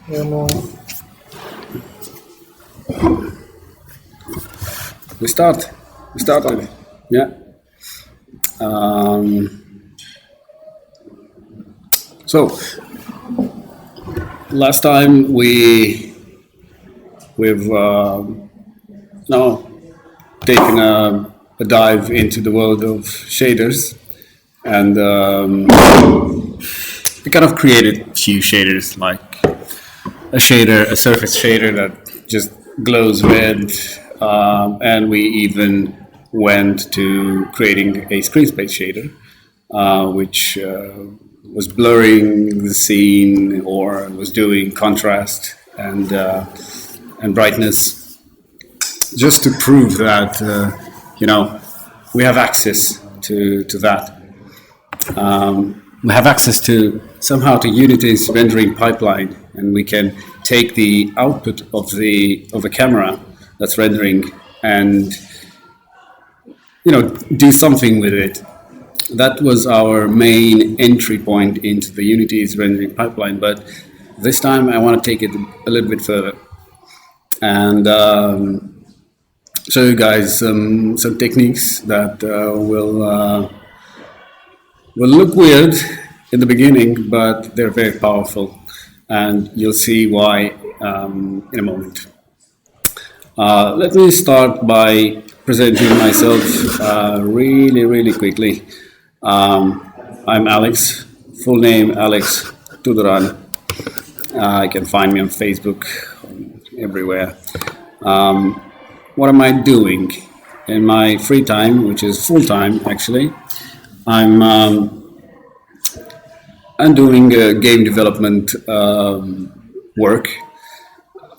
No. We start. We started. Yeah. So last time we've now taken a dive into the world of shaders, and we kind of created a few shaders, like a surface shader that just glows red, and we even went to creating a screen space shader, which was blurring the scene or was doing contrast and brightness, just to prove that we have access to that. We have access to somehow to Unity's rendering pipeline, and we can take the output of the camera that's rendering and do something with it. That was our main entry point into the Unity's rendering pipeline, but this time I want to take it a little bit further and show you guys some techniques that will look weird in the beginning, but they're very powerful, and you'll see why in a moment. Let me start by presenting myself really quickly. I'm Alex, full name Alex Tudoran. You can find me on Facebook, everywhere. What am I doing in my free time, which is full time actually? I'm doing game development work,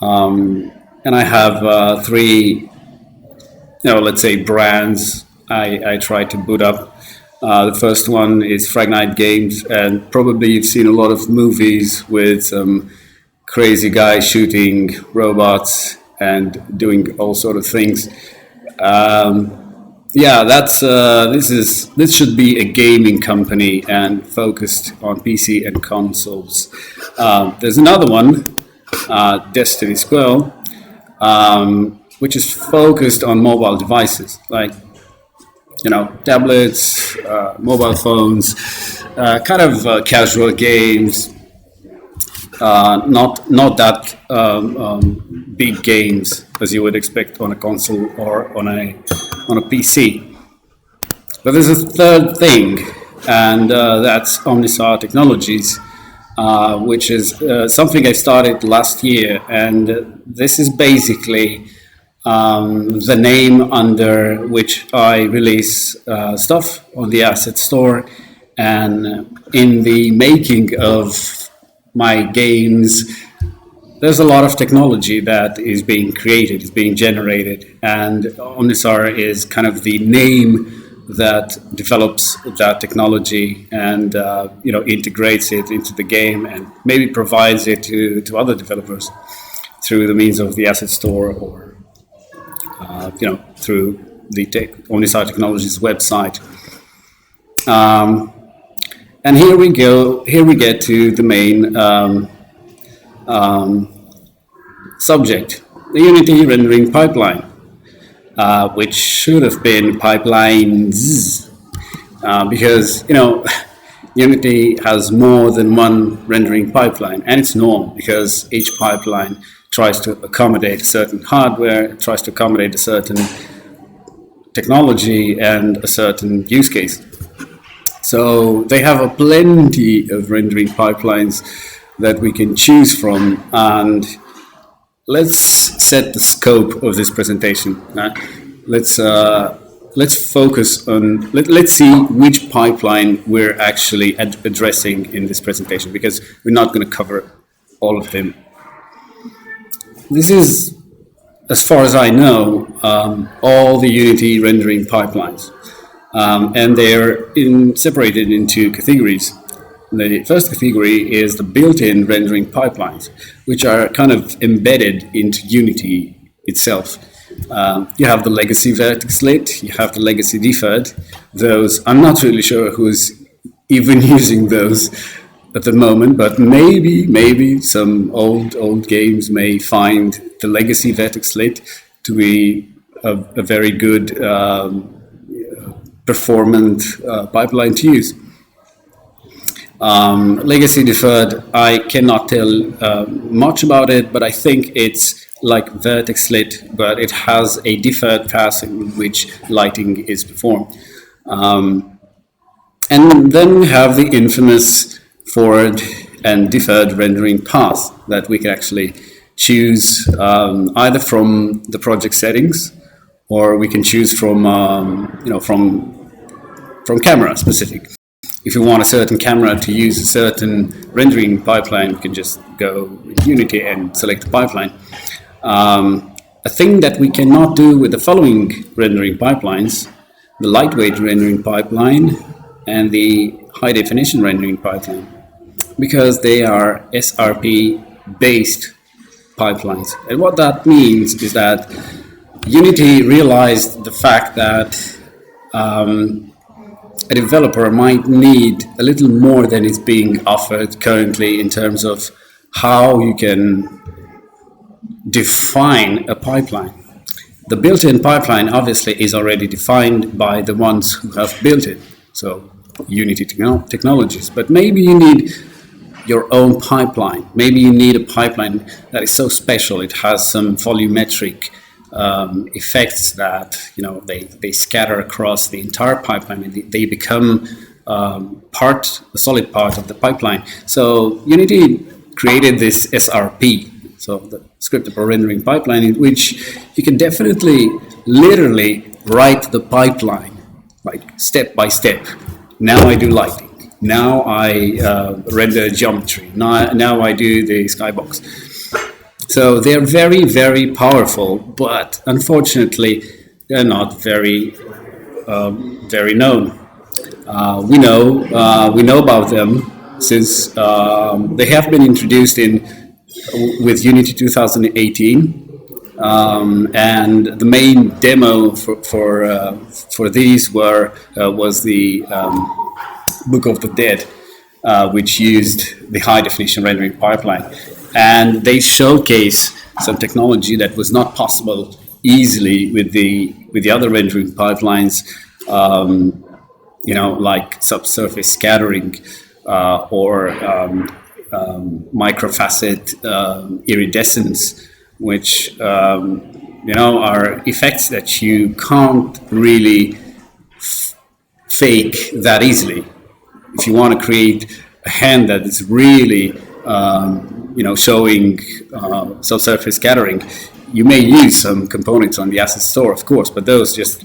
and I have three, let's say, brands I try to boot up. The first one is Fragnite Games, and probably you've seen a lot of movies with some crazy guy shooting robots and doing all sort of things. This should be a gaming company and focused on PC and consoles. There's another one, Destiny Squirrel, which is focused on mobile devices, like tablets, mobile phones, kind of casual games, not that big games as you would expect on a console or on a PC. But there's a third thing, and that's Omnisar Technologies, which is something I started last year, and this is basically the name under which I release stuff on the asset store, and in the making of my games there's a lot of technology that is being created, is being generated, and Omnisar is kind of the name that develops that technology and integrates it into the game and maybe provides it to other developers through the means of the asset store or through the Omnisar Technologies website. And here we go. Here we get to the main subject, the Unity rendering pipeline, which should have been pipelines, because Unity has more than one rendering pipeline, and it's normal because each pipeline tries to accommodate a certain hardware, tries to accommodate a certain technology and a certain use case. So they have a plenty of rendering pipelines that we can choose from, and let's set the scope of this presentation. Let's focus on, let's see which pipeline we're actually addressing in this presentation, because we're not going to cover all of them. This is, as far as I know, all the Unity rendering pipelines, and they're separated into categories. The first category is the built-in rendering pipelines, which are kind of embedded into Unity itself. You have the legacy vertex lit, you have the legacy deferred. Those, I'm not really sure who's even using those. at the moment, but maybe some old games may find the legacy vertex slit to be a very good performant pipeline to use. Legacy deferred, I cannot tell much about it, but I think it's like vertex slit, but it has a deferred path in which lighting is performed. And then we have the infamous forward and deferred rendering path that we can actually choose either from the project settings, or we can choose from from camera specific. If you want a certain camera to use a certain rendering pipeline, you can just go in Unity and select the pipeline. A thing that we cannot do with the following rendering pipelines: the lightweight rendering pipeline and the high definition rendering pipeline, because they are SRP based pipelines. And what that means is that Unity realized the fact that a developer might need a little more than is being offered currently in terms of how you can define a pipeline. The built-in pipeline obviously is already defined by the ones who have built it, so Unity technologies, but maybe you need your own pipeline. Maybe you need a pipeline that is so special, it has some volumetric effects that they scatter across the entire pipeline, and they become a solid part of the pipeline. So Unity created this SRP, so the scriptable rendering pipeline, in which you can definitely literally write the pipeline like step by step. Now I do lighting. Now I render geometry. Now I do the skybox. So they're very, very powerful, but unfortunately, they're not very known. We know about them since they have been introduced with Unity 2018, and the main demo for these was the Book of the Dead, which used the high definition rendering pipeline. And they showcase some technology that was not possible easily with the other rendering pipelines, like subsurface scattering or microfacet iridescence, which are effects that you can't really fake that easily. If you want to create a hand that is really showing subsurface scattering, you may use some components on the asset store, of course, but those just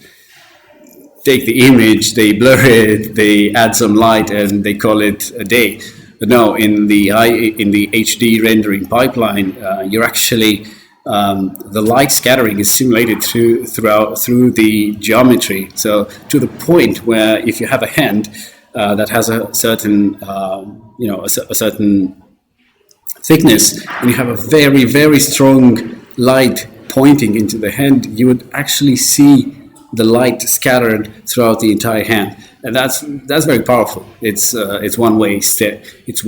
take the image, they blur it, they add some light, and they call it a day. But no, in the HD rendering pipeline, you're actually the light scattering is simulated through the geometry. So to the point where if you have a hand that has a certain a certain thickness, and you have a very, very strong light pointing into the hand, you would actually see the light scattered throughout the entire hand, and that's very powerful. It's one way step. It's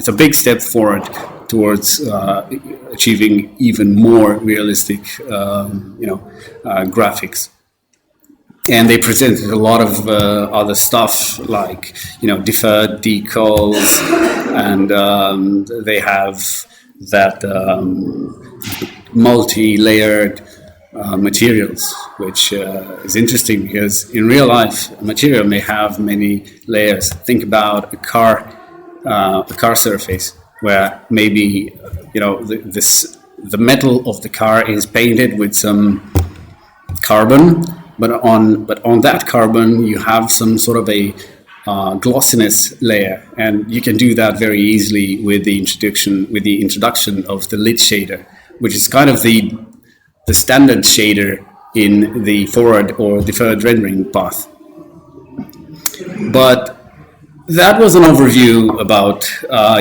a big step forward towards achieving even more realistic graphics. And they presented a lot of other stuff like deferred decals, and they have that multi-layered materials, which is interesting because in real life a material may have many layers. Think about a car surface where maybe the metal of the car is painted with some carbon, but on that carbon you have some sort of a glossiness layer, and you can do that very easily with the introduction of the lit shader, which is kind of the standard shader in the forward or deferred rendering path. But that was an overview about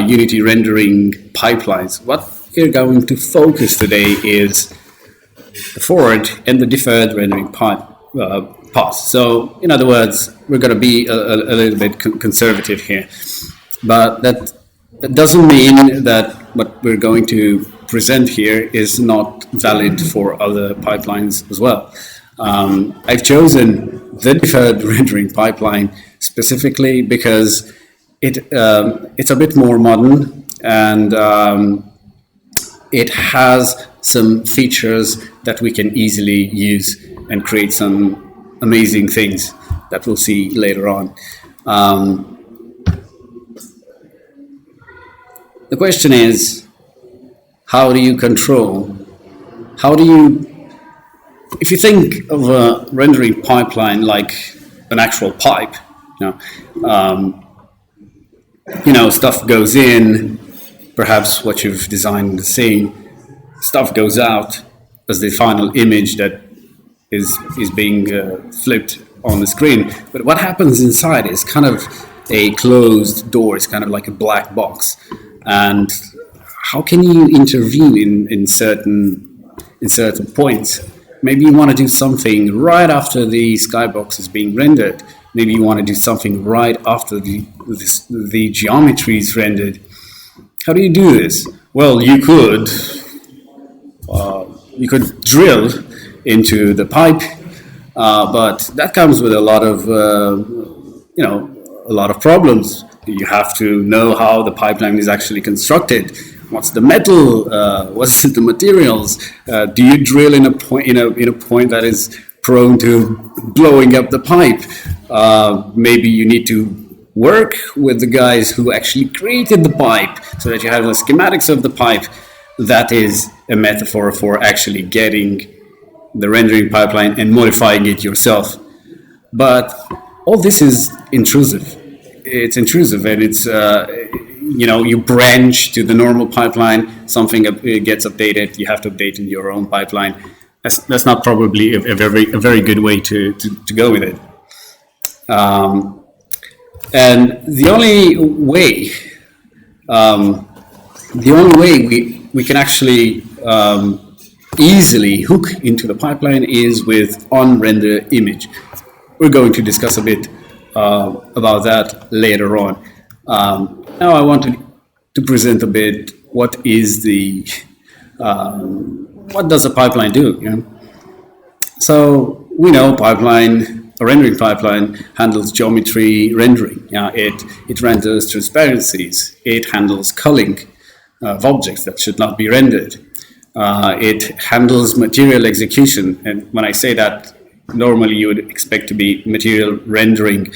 Unity rendering pipelines. What we're going to pass. So in other words, we're going to be a little bit conservative here, but that doesn't mean that what we're going to present here is not valid for other pipelines as well. I've chosen the deferred rendering pipeline specifically because it's a bit more modern, and it has some features that we can easily use and create some amazing things that we'll see later on. The question is, how do you control? If you think of a rendering pipeline like an actual pipe, stuff goes in, perhaps what you've designed in the scene, stuff goes out as the final image that is being flipped on the screen. But what happens inside is kind of a closed door. It's kind of like a black box. And how can you intervene in certain points? Maybe you want to do something right after the skybox is being rendered. Maybe you want to do something right after the geometry is rendered. How do you do this? Well, you could drill into the pipe, but that comes with a lot of problems. You have to know how the pipeline is actually constructed. What's the metal? What's the materials? Do you drill in a point that is prone to blowing up the pipe? Maybe you need to work with the guys who actually created the pipe so that you have the schematics of the pipe. That is a metaphor for actually getting the rendering pipeline and modifying it yourself. But all this is intrusive. It's intrusive, and it's you branch to the normal pipeline. Something gets updated. You have to update in your own pipeline. That's not probably a very good way to go with it. And the only way we can actually easily hook into the pipeline is with on-render image. We're going to discuss a bit about that later on. Now I want to present a bit what is what does a pipeline do? So we know a rendering pipeline handles geometry rendering. It renders transparencies. It handles culling of objects that should not be rendered. It handles material execution. And when I say that, normally you would expect to be material rendering,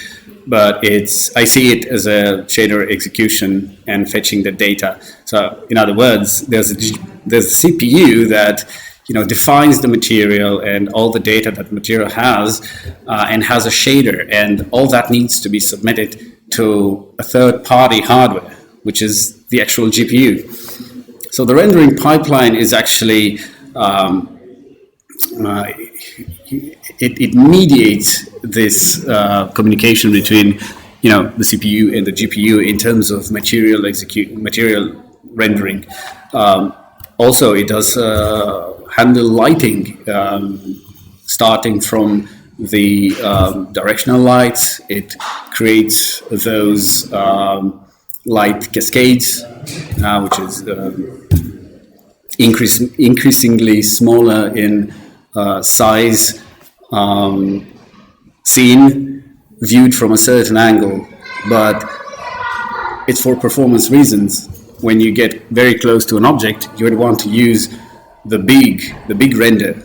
but I see it as a shader execution and fetching the data. So in other words, there's a CPU that defines the material and all the data that material has, and has a shader, and all that needs to be submitted to a third-party hardware, which is the actual GPU. So the rendering pipeline is actually it mediates this communication between the CPU and the GPU in terms of material rendering. Also, it does handle lighting, starting from the directional lights. It creates those light cascades, which is increasingly smaller in size, seen, viewed from a certain angle, but it's for performance reasons. When you get very close to an object, you would want to use the big render,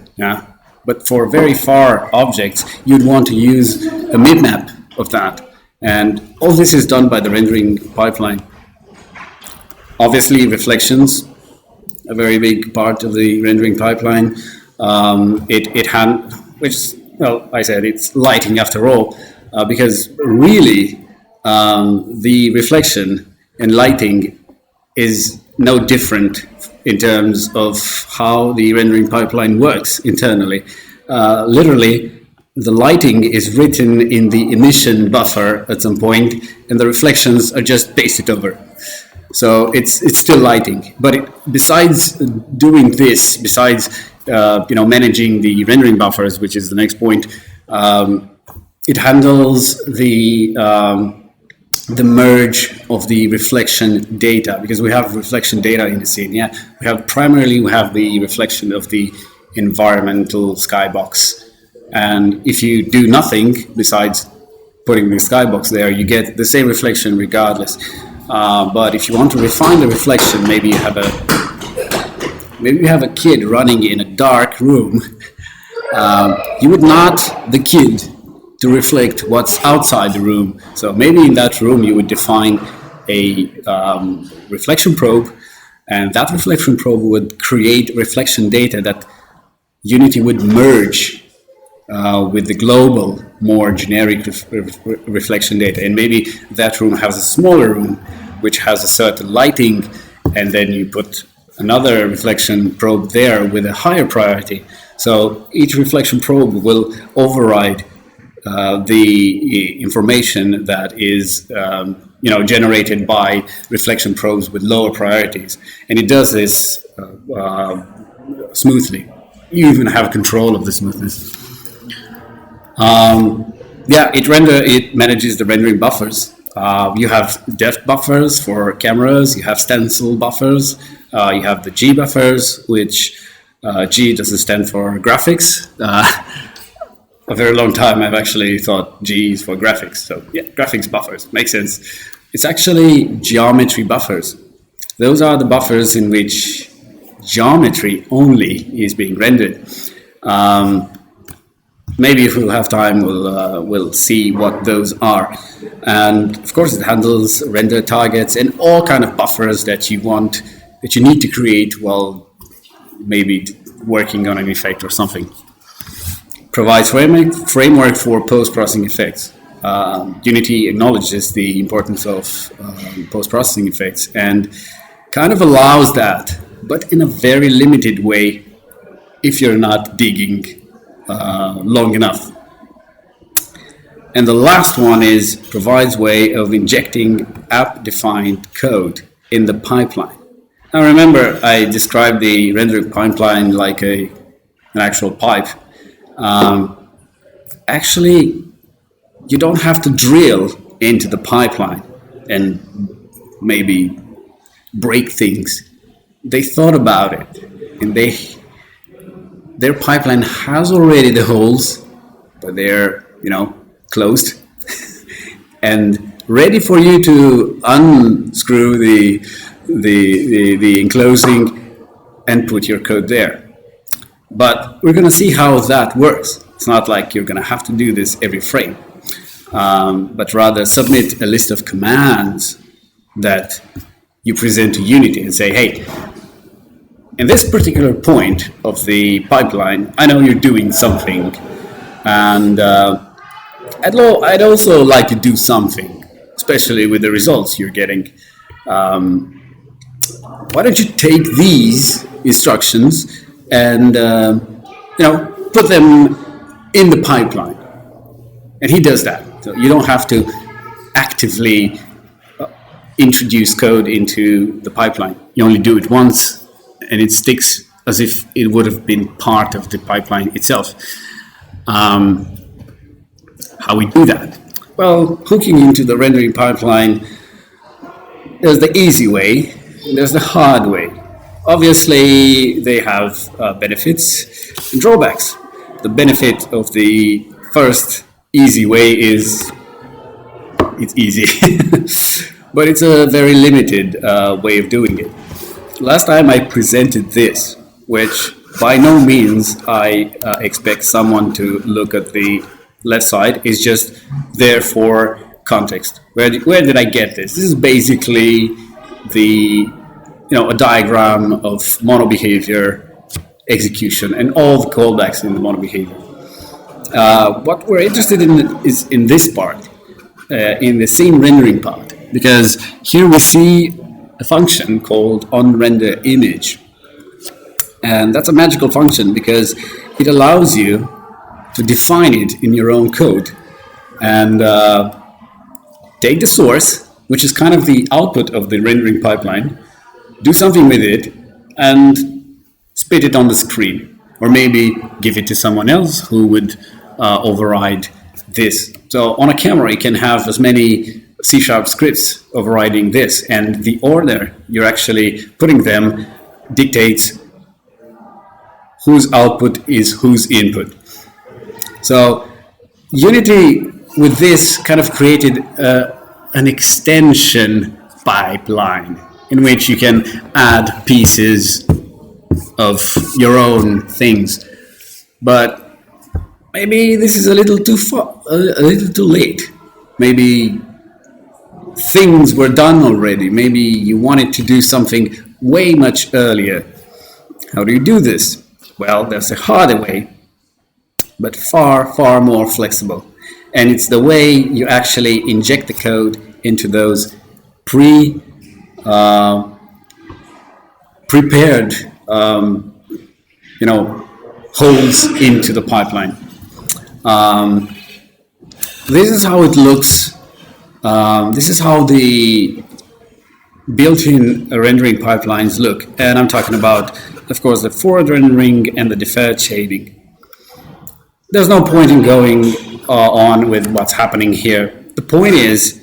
but for very far objects, you'd want to use a mid-map of that. And all this is done by the rendering pipeline. Obviously, reflections, a very big part of the rendering pipeline. I said it's lighting after all, because really the reflection and lighting is no different in terms of how the rendering pipeline works internally. Literally, the lighting is written in the emission buffer at some point, and the reflections are just pasted over. So it's still lighting. But besides doing this, besides managing the rendering buffers, which is the next point, It handles the merge of the reflection data, because we have reflection data in the scene. Yeah, we have the reflection of the environmental skybox, and if you do nothing besides putting the skybox there, you get the same reflection regardless. But if you want to refine the reflection, maybe you have a kid running in a dark room. You would not the kid to reflect what's outside the room. So maybe in that room you would define a reflection probe, and that reflection probe would create reflection data that Unity would merge with the global, more generic reflection data. And maybe that room has a smaller room which has a certain lighting, and then you put another reflection probe there with a higher priority. So each reflection probe will override the information that is generated by reflection probes with lower priorities, and it does this smoothly. You even have control of the smoothness. It manages the rendering buffers. You have depth buffers for cameras, you have stencil buffers, you have the G buffers, which G doesn't stand for graphics. A very long time I've actually thought G is for graphics. So yeah, graphics buffers, makes sense. It's actually geometry buffers. Those are the buffers in which geometry only is being rendered. Maybe if we'll have time, we'll see what those are. And of course it handles render targets and all kind of buffers that you need to create while maybe working on an effect or something. Provides framework for post-processing effects. Unity acknowledges the importance of post-processing effects and kind of allows that, but in a very limited way if you're not digging long enough. And the last one is provides way of injecting app-defined code in the pipeline. Now remember, I described the rendering pipeline like an actual pipe. Actually, you don't have to drill into the pipeline and maybe break things. They thought about it, and their pipeline has already the holes, but they're closed and ready for you to unscrew the enclosing and put your code there. But we're going to see how that works. It's not like you're going to have to do this every frame, but rather submit a list of commands that you present to Unity and say, hey, in this particular point of the pipeline, I know you're doing something, and I'd also like to do something, especially with the results you're getting. Why don't you take these instructions and put them in the pipeline? And he does that. So you don't have to actively introduce code into the pipeline. You only do it once, and it sticks as if it would have been part of the pipeline itself. How we do that? Well, hooking into the rendering pipeline, there's the easy way, and there's the hard way. Obviously, they have benefits and drawbacks. The benefit of the first easy way is it's easy, but it's a very limited way of doing it. Last time I presented this, which by no means I expect someone to look at the left side, is just there for context. Where did I get this? This is basically a diagram of mono behavior execution and all the callbacks in the mono behavior. What we're interested in is in this part, in the scene rendering part, because here we see a function called onRenderImage, and that's a magical function because it allows you to define it in your own code and take the source, which is kind of the output of the rendering pipeline, do something with it, and spit it on the screen, or maybe give it to someone else who would override this. So on a camera, you can have as many C# scripts overriding this, and the order you're actually putting them dictates whose output is whose input. So Unity with this kind of created an extension pipeline in which you can add pieces of your own things. But maybe this is a little too far, a little too late. Maybe things were done already. Maybe you wanted to do something way much earlier. How do you do this? Well, there's a harder way, but far, far more flexible. And it's the way you actually inject the code into those prepared, holes into the pipeline. This is how it looks. This is how the built-in rendering pipelines look. And I'm talking about, of course, the forward rendering and the deferred shading. There's no point in going on with what's happening here. The point is,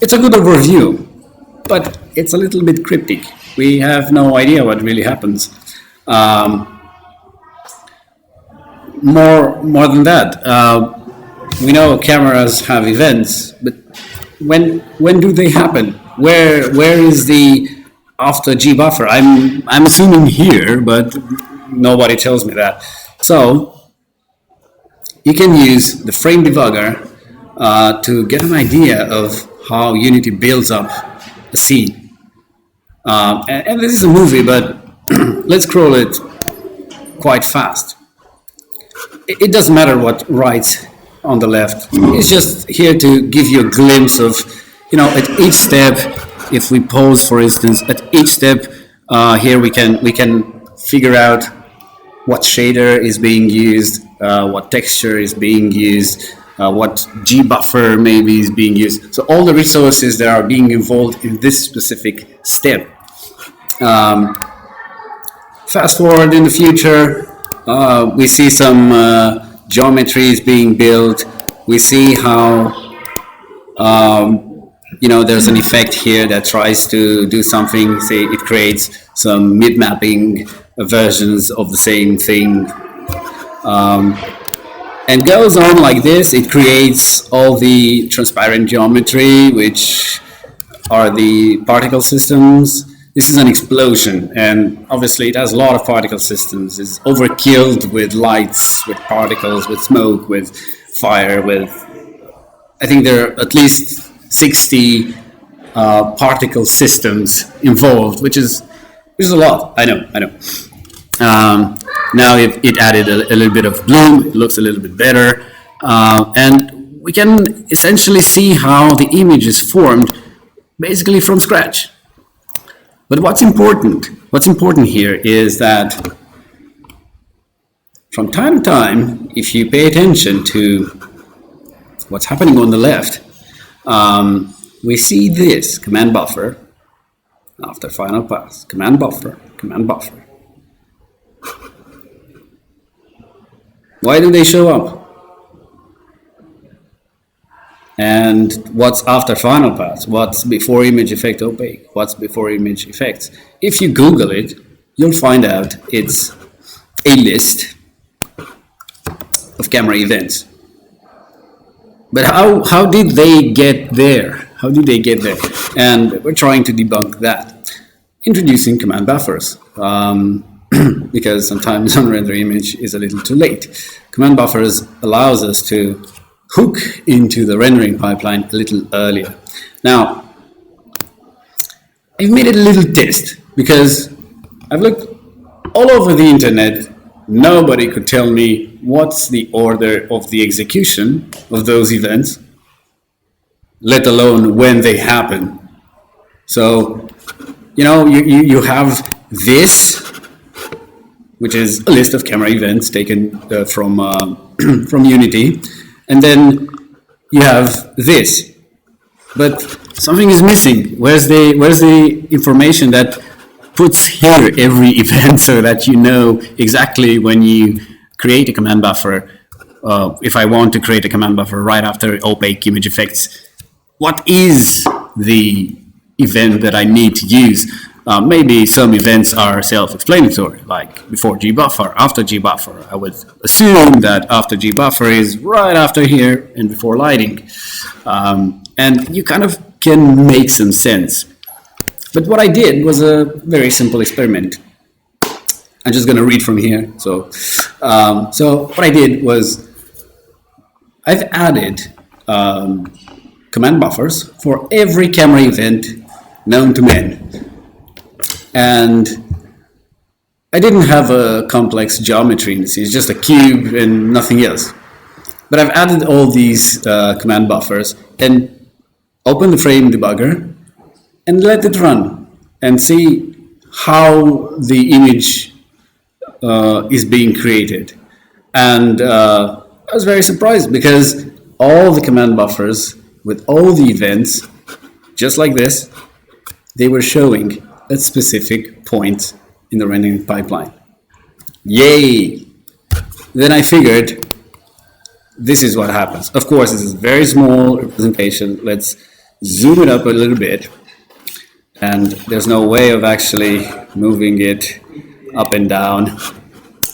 it's a good overview, but it's a little bit cryptic. We have no idea what really happens. More than that, we know cameras have events, but when do they happen? Where is the after G buffer? I'm assuming here, but nobody tells me that. So you can use the frame debugger to get an idea of how Unity builds up a scene. And this is a movie, but let's scroll it quite fast. It doesn't matter what writes on the left. It's just here to give you a glimpse of, at each step, if we pause, for instance, at each step, here we can figure out what shader is being used, what texture is being used, what G buffer maybe is being used. So all the resources that are being involved in this specific step. Fast forward in the future, we see some geometries being built. We see how there's an effect here that tries to do something. Say it creates some mid-mapping versions of the same thing, and goes on like this. It creates all the transparent geometry, which are the particle systems. This is an explosion, and obviously it has a lot of particle systems. It's overkilled with lights, with particles, with smoke, with fire, with, I think there are at least 60 particle systems involved, which is a lot. I know. Now it added a little bit of bloom. It looks a little bit better, and we can essentially see how the image is formed basically from scratch. But what's important here is that from time to time, if you pay attention to what's happening on the left, we see this command buffer after final pass, command buffer. Why do they show up? And what's after final pass? What's before image effect opaque? What's before image effects? If you Google it, you'll find out it's a list of camera events. But how did they get there? And we're trying to debunk that, introducing command buffers, because sometimes on-render image is a little too late. Command buffers allows us to hook into the rendering pipeline a little earlier. Now, I've made it a little test because I've looked all over the internet. Nobody could tell me what's the order of the execution of those events, let alone when they happen. So, you have this, which is a list of camera events taken from Unity. And then you have this, but something is missing. Where's the information that puts here every event so that you know exactly when you create a command buffer, if I want to create a command buffer right after opaque image effects, what is the event that I need to use? Maybe some events are self-explanatory, like before gbuffer, after gbuffer. I would assume that after gbuffer is right after here and before lighting. And you kind of can make some sense. But what I did was a very simple experiment. I'm just going to read from here. So what I did was I've added command buffers for every camera event known to man. And I didn't have a complex geometry in this. It's just a cube and nothing else. But I've added all these command buffers and open the frame debugger and let it run and see how the image is being created. And I was very surprised because all the command buffers with all the events, just like this, they were showing at specific points in the rendering pipeline. Yay! Then I figured this is what happens. Of course, this is a very small representation. Let's zoom it up a little bit. And there's no way of actually moving it up and down.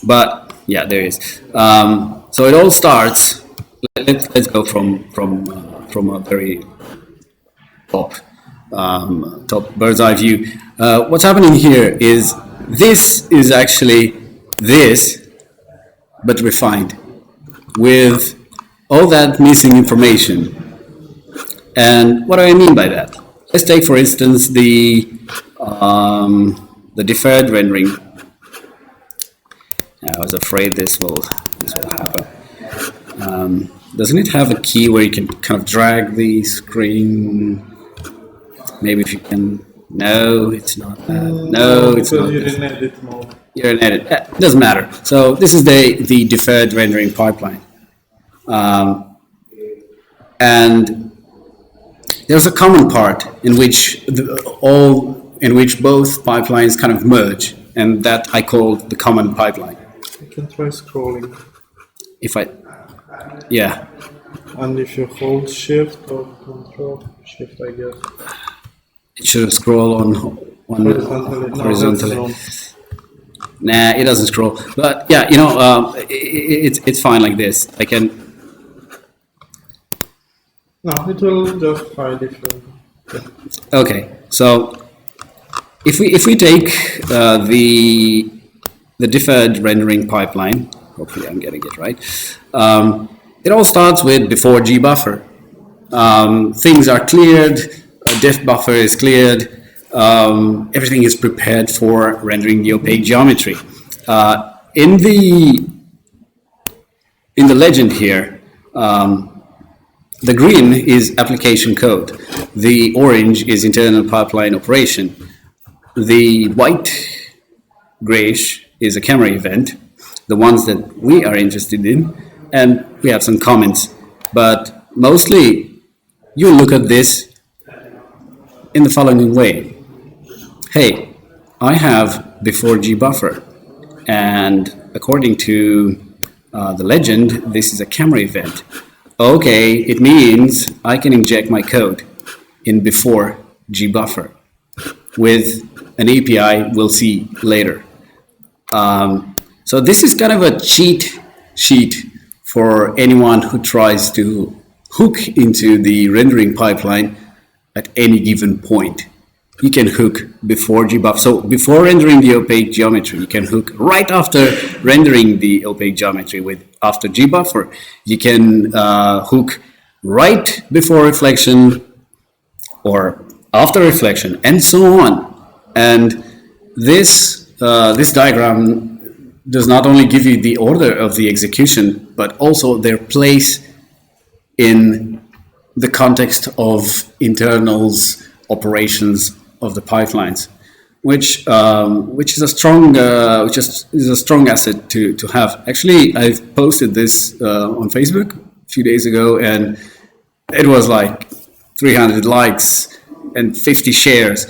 But yeah, there is. So it all starts. Let's go from a very top bird's eye view. What's happening here is this is actually this, but refined with all that missing information. And what do I mean by that? Let's take, for instance, the deferred rendering. I was afraid this will happen. Doesn't it have a key where you can kind of drag the screen? Maybe if you can. No, it's not that. No, it's not. You're in edit mode. You're in edit. It doesn't matter. So this is the deferred rendering pipeline, and there's a common part in which both pipelines kind of merge, and that I call the common pipeline. You can try scrolling. Yeah. And if you hold Shift or Control Shift, I guess. It should scroll on horizontally. No, nah, it doesn't scroll. But yeah, it's fine like this. I can. No, it will just hide if you. Yeah. Okay, so if we take the deferred rendering pipeline, hopefully I'm getting it right. It all starts with before gbuffer. Things are cleared. A def buffer is cleared. Everything is prepared for rendering the opaque geometry. In the legend here, the green is application code. The orange is internal pipeline operation. The white grayish is a camera event, the ones that we are interested in, and we have some comments. But mostly, you look at this in the following way. Hey, I have before gbuffer, and according to the legend, this is a camera event. Okay, it means I can inject my code in before gbuffer with an API we'll see later. So this is kind of a cheat sheet for anyone who tries to hook into the rendering pipeline at any given point. You can hook before gbuffer. So before rendering the opaque geometry, you can hook right after rendering the opaque geometry with after gbuffer. You can hook right before reflection or after reflection, and so on. And this diagram does not only give you the order of the execution, but also their place in the context of internals operations of the pipelines, which is a strong asset to have. Actually, I've posted this on Facebook a few days ago, and it was like 300 likes and 50 shares.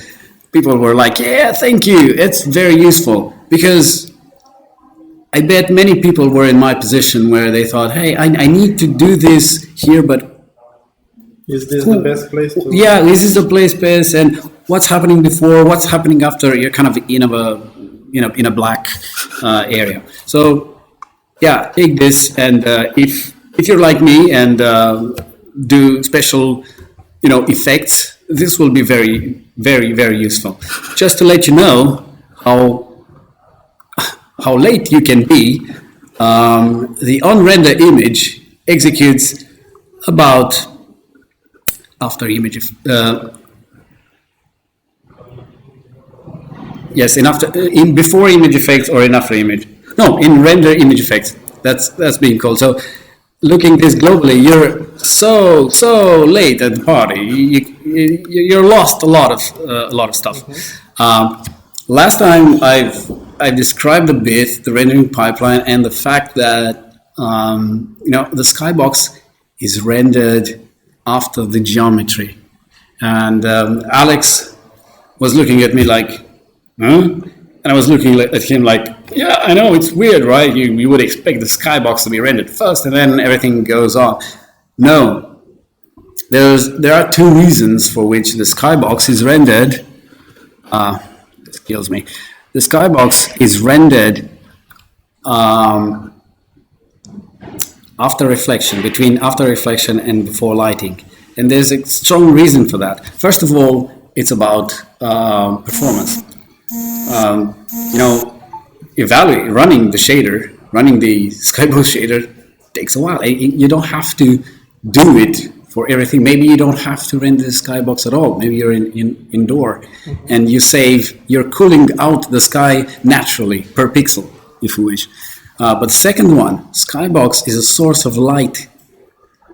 People were like, "Yeah, thank you. It's very useful," because I bet many people were in my position where they thought, hey, I need to do this here, but Is this the best place to? yeah, this is the place best, and what's happening before, what's happening after? You're kind of in a black area. So yeah, take this, and if you're like me and do special effects, this will be very, very, very useful. Just to let you know how late you can be, the on-render image executes about after image. Yes, in before image effects or in after image. No, in render image effects. That's being called. So, looking this globally, you're so late at the party. You're lost a lot of stuff. Last time I described a bit the rendering pipeline and the fact that the skybox is rendered after the geometry, and Alex was looking at me like, huh? And I was looking at him like, yeah, I know, it's weird, right? You would expect the skybox to be rendered first and then everything goes on. No, there are two reasons for which the skybox is rendered. Excuse me. The skybox is rendered after reflection, between after reflection and before lighting. And there's a strong reason for that. First of all, it's about performance. Running the skybox shader takes a while. You don't have to do it for everything. Maybe you don't have to render the skybox at all. Maybe you're indoor, and you're cooling out the sky naturally per pixel, if you wish. But the second one, skybox is a source of light.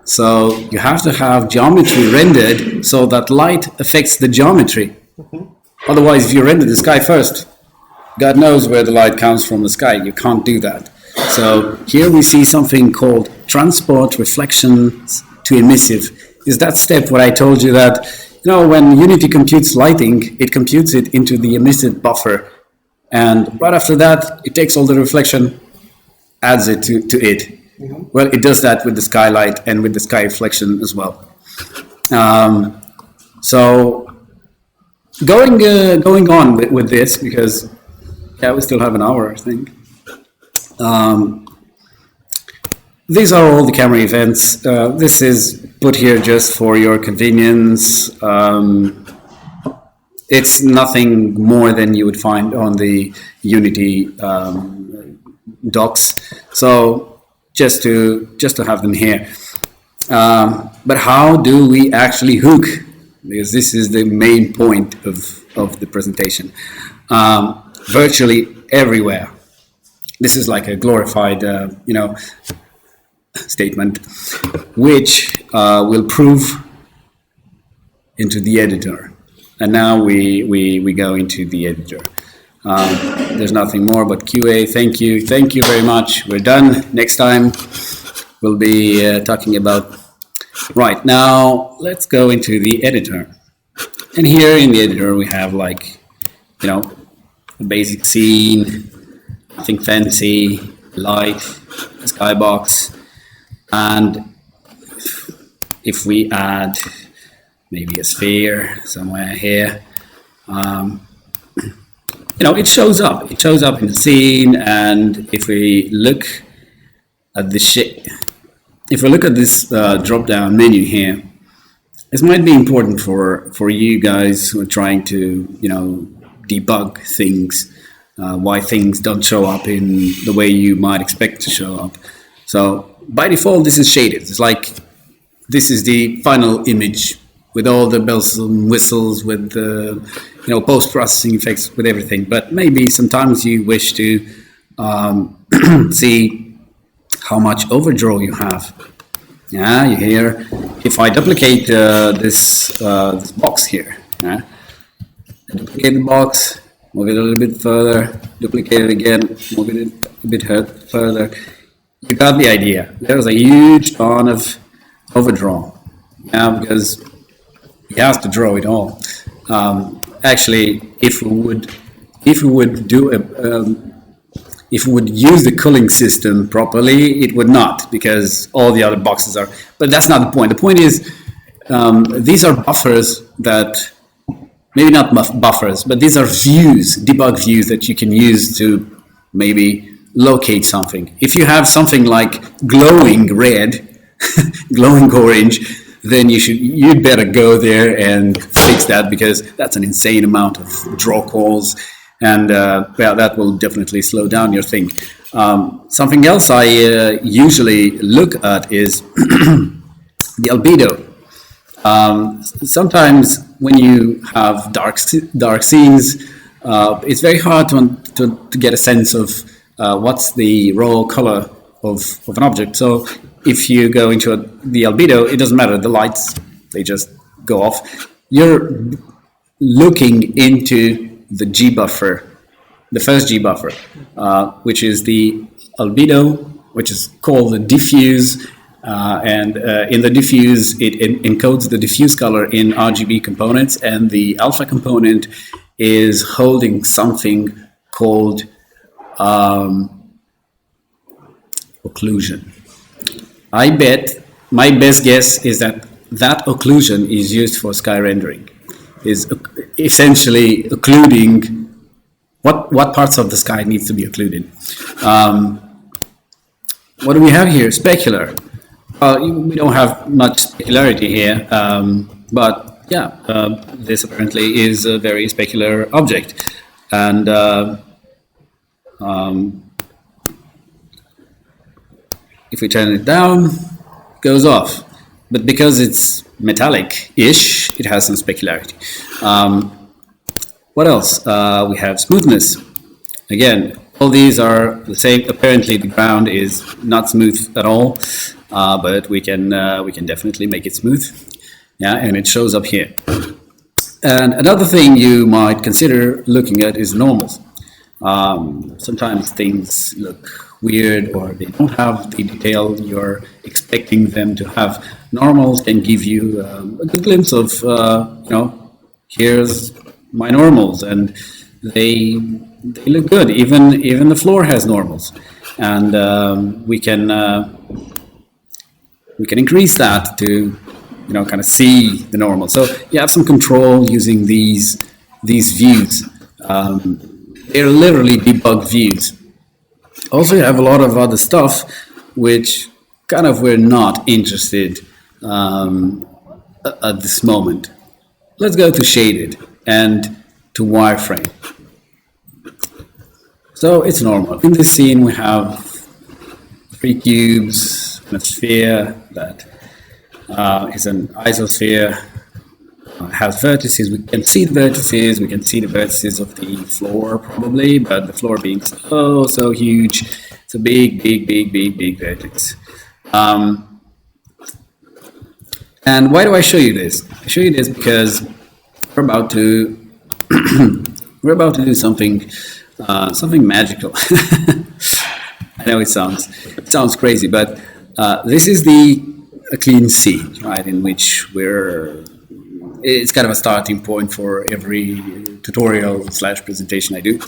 So you have to have geometry rendered so that light affects the geometry. Otherwise, if you render the sky first, God knows where the light comes from the sky. You can't do that. So here we see something called transport reflections to emissive. Is that step where I told you that, when Unity computes lighting, it computes it into the emissive buffer. And right after that, it takes all the reflection, adds it to it. Well, it does that with the skylight and with the sky reflection as well. So going on with this, because we still have an hour, I think. These are all the camera events. This is put here just for your convenience. It's nothing more than you would find on the Unity docs. So just to have them here. But how do we actually hook? Because this is the main point of the presentation. Virtually everywhere. This is like a glorified, statement, which will prove into the editor. And now we go into the editor. There's nothing more but QA. Thank you very much. We're done. Next time we'll be talking about. Right, now let's go into the editor. And here in the editor we have a basic scene, nothing fancy, light, a skybox, and if we add maybe a sphere somewhere here, it shows up. It shows up in the scene, and if we look at this drop-down menu here, this might be important for you guys who are trying to debug things, why things don't show up in the way you might expect to show up. So by default, this is shaded. It's like this is the final image with all the bells and whistles, with the post-processing effects, with everything. But maybe sometimes you wish to see how much overdraw you have. Yeah, you hear. If I duplicate this box here, duplicate the box, move it a little bit further, duplicate it again, move it a bit further. You got the idea. There's a huge ton of overdraw. Yeah, because he has to draw it all. Actually, if we would do if we would use the cooling system properly, it would not, because all the other boxes are. But that's not the point. The point is, these are buffers that, maybe not buffers, but these are views, debug views that you can use to maybe locate something. If you have something like glowing red, glowing orange, then you'd better go there and fix that, because that's an insane amount of draw calls, and that will definitely slow down your thing. Something else I usually look at is the albedo. Sometimes when you have dark scenes, it's very hard to get a sense of what's the raw color of an object. So if you go into the albedo, it doesn't matter. The lights, they just go off. You're looking into the G buffer, the first G buffer, which is the albedo, which is called the diffuse. And in the diffuse, it encodes the diffuse color in RGB components, and the alpha component is holding something called occlusion. I bet, my best guess is that occlusion is used for sky rendering, is essentially occluding what parts of the sky needs to be occluded. What do we have here? Specular. We don't have much specularity here, but yeah, this apparently is a very specular object. And if we turn it down, it goes off. But because it's metallic-ish, it has some specularity. What else? We have smoothness. Again, all these are the same. Apparently, the ground is not smooth at all, but we can definitely make it smooth. Yeah, and it shows up here. And another thing you might consider looking at is normals. Sometimes things look weird, or they don't have the detail you're expecting them to have. Normals can give you a good glimpse of, here's my normals, and they look good. Even the floor has normals, and we can increase that to kind of see the normal. So you have some control using these views. They're literally debug views. Also, you have a lot of other stuff which kind of we're not interested at this moment. Let's go to shaded and to wireframe. So it's normal. In this scene, we have 3 cubes and a sphere that is an isosphere. Has vertices. We can see the vertices. We can see the vertices of the floor probably, but the floor being so huge, it's a big vertex. And why do I show you this? I show you this because we're about to do something magical. I know it sounds crazy, but this is a clean scene, right? In which it's kind of a starting point for every tutorial / presentation I do.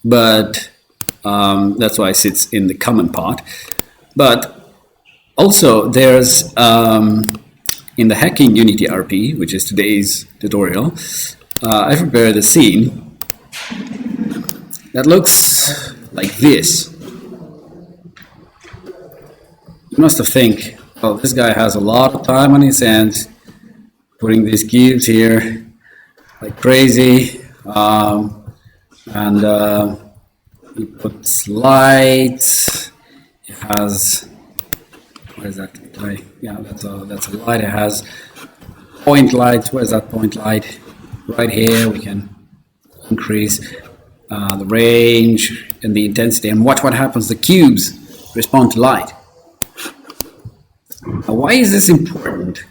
But that's why it sits in the common part. But also there's, in the Hacking Unity RP, which is today's tutorial, I prepared a scene that looks like this. You must have think, well, this guy has a lot of time on his hands, putting these cubes here like crazy, and he puts lights. It has, what is that light? Yeah, that's a light. It has point lights. Where's that point light? Right here. We can increase the range and the intensity, and watch what happens. The cubes respond to light. Now, why is this important?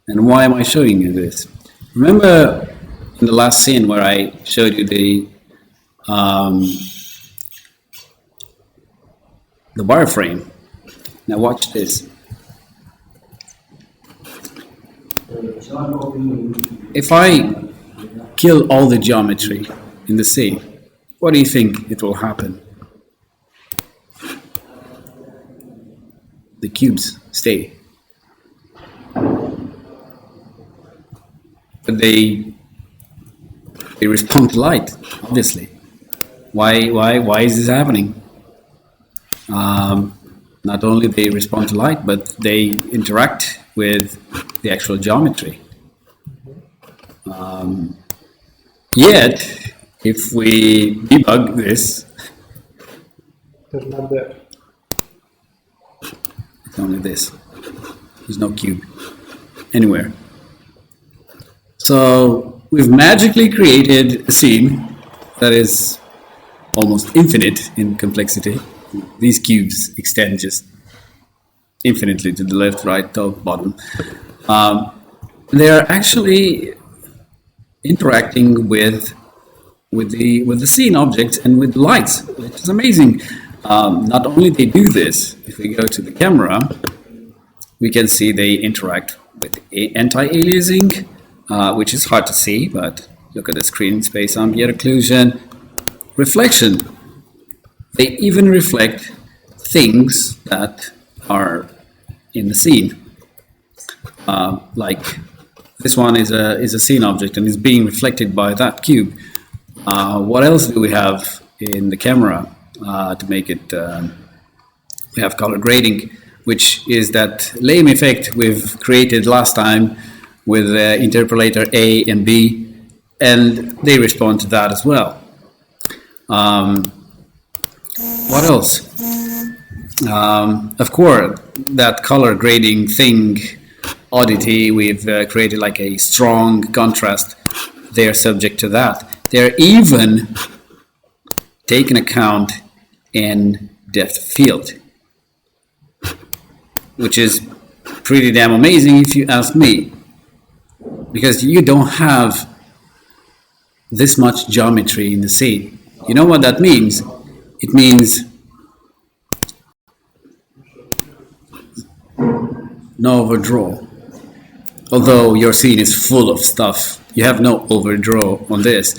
And why am I showing you this? Remember in the last scene where I showed you the wireframe? Now watch this. If I kill all the geometry in the scene, what do you think it will happen? the cubes stay. But they respond to light, obviously. Why is this happening? Not only they respond to light, but they interact with the actual geometry. Yet, if we debug this, They're not there. it's only this. There's no cube anywhere. So we've magically created a scene that is almost infinite in complexity. These cubes extend just infinitely to the left, right, top, bottom. They're actually interacting with the scene objects and with lights, which is amazing. Not only they do this, if we go to the camera, we can see they interact with anti-aliasing, which is hard to see, but look at the screen space ambient occlusion, reflection. They even reflect things that are in the scene. Like this one is a scene object and is being reflected by that cube. What else do we have in the camera to make it? We have color grading, which is that lame effect we've created last time with interpolator A and B, and they respond to that as well. What else? Of course, that color grading thing, oddity, we've created like a strong contrast. They're subject to that. They're even taken account in depth of field, which is pretty damn amazing if you ask me, because you don't have this much geometry in the scene. You know what that means? It means no overdraw. Although your scene is full of stuff, you have no overdraw on this.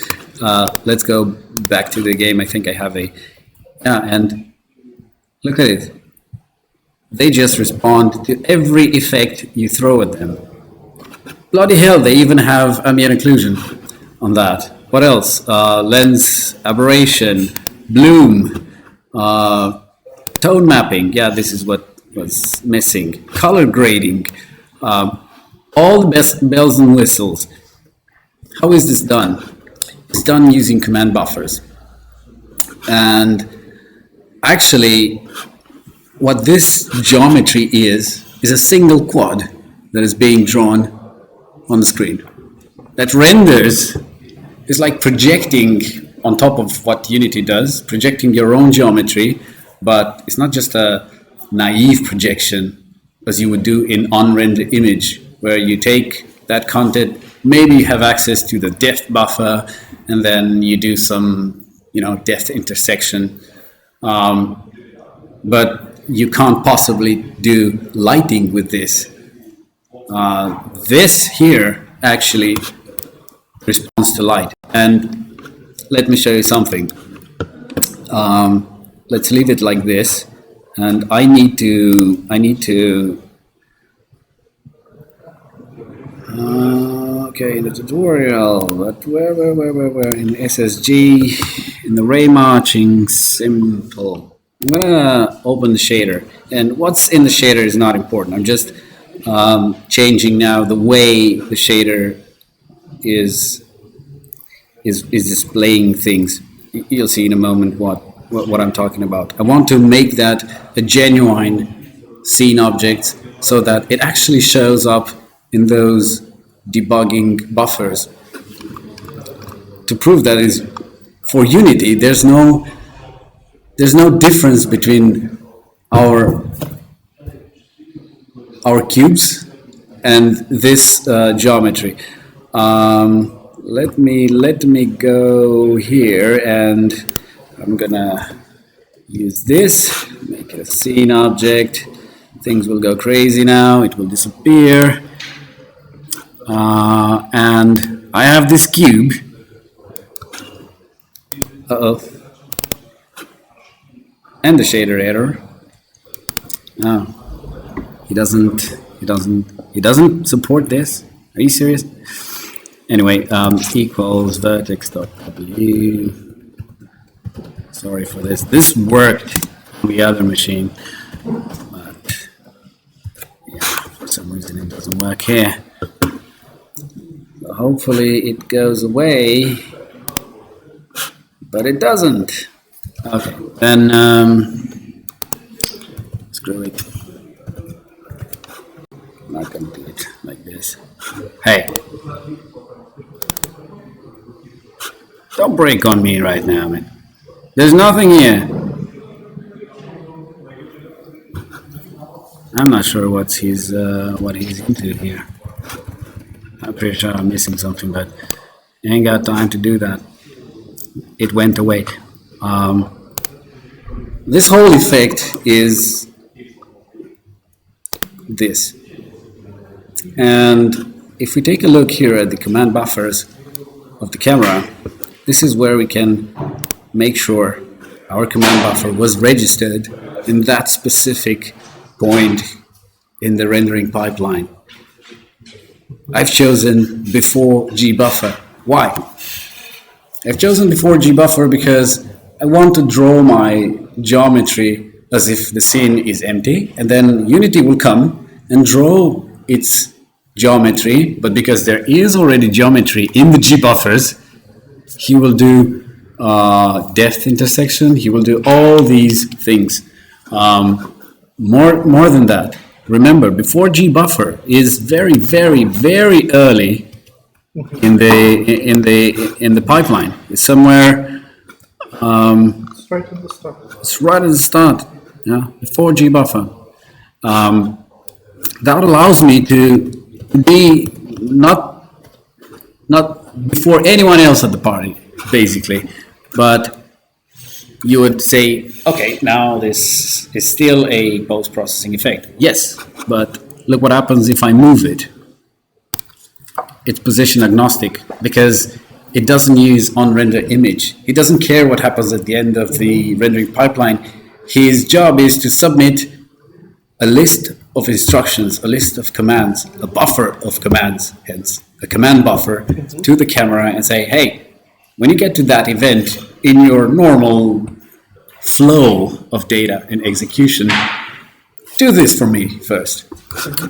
Let's go back to the game. I think I have and look at it. They just respond to every effect you throw at them. Bloody hell, they even have ambient occlusion on that. What else? Lens aberration, bloom, tone mapping. Yeah, this is what was missing. Color grading, all the best bells and whistles. How is this done? It's done using command buffers. And actually, what this geometry is a single quad that is being drawn on the screen. That renders is like projecting on top of what Unity does, projecting your own geometry, but it's not just a naive projection as you would do in on-render image, where you take that content, maybe you have access to the depth buffer, and then you do some, depth intersection. But you can't possibly do lighting with this. This here actually responds to light. And let me show you something. Let's leave it like this. And I need to okay, in the tutorial, but where, in SSG, in the ray matching, simple. I'm gonna open the shader, and what's in the shader is not important. I'm just changing now the way the shader is displaying things. You'll see in a moment what I'm talking about. I want to make that a genuine scene object so that it actually shows up in those debugging buffers. To prove that is for Unity, there's no difference between our cubes and this geometry. Let me go here, and I'm gonna use this, make it a scene object. Things will go crazy now, it will disappear. And I have this cube. And the shader error. He doesn't support this. Are you serious? Anyway, equals vertex.w. Sorry for this. This worked on the other machine, but yeah, for some reason it doesn't work here. So hopefully it goes away, but it doesn't. Okay, then screw it. I'm not going to do it like this. Hey, don't break on me right now, man. There's nothing here. I'm not sure what he's into here. I'm pretty sure I'm missing something, but I ain't got time to do that. It went away. This whole effect is this. And if we take a look here at the command buffers of the camera, this is where we can make sure our command buffer was registered in that specific point in the rendering pipeline. I've chosen before gbuffer. Why? I've chosen before gbuffer because I want to draw my geometry as if the scene is empty, and then Unity will come and draw its geometry, but because there is already geometry in the gbuffers, he will do depth intersection, he will do all these things. More than that, remember, before gbuffer is very, very, very early in the pipeline. It's somewhere. It's right at the start. It's right at the start. Yeah, before gbuffer. That allows me to be not before anyone else at the party, basically. But you would say, okay, now this is still a post-processing effect. Yes, but look what happens if I move it. It's position agnostic because it doesn't use on-render image. It doesn't care what happens at the end of the rendering pipeline. His job is to submit a list of instructions, a list of commands, a buffer of commands, hence a command buffer, to the camera and say, hey, when you get to that event in your normal flow of data and execution, do this for me first.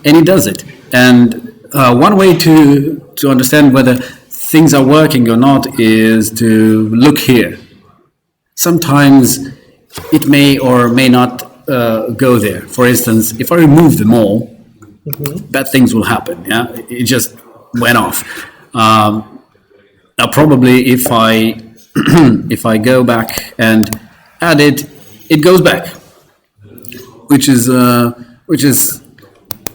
And he does it. And one way to understand whether things are working or not is to look here. Sometimes it may or may not go there. For instance, if I remove them all, bad things will happen. Yeah, it just went off. Now probably if I if I go back and add it, it goes back, which is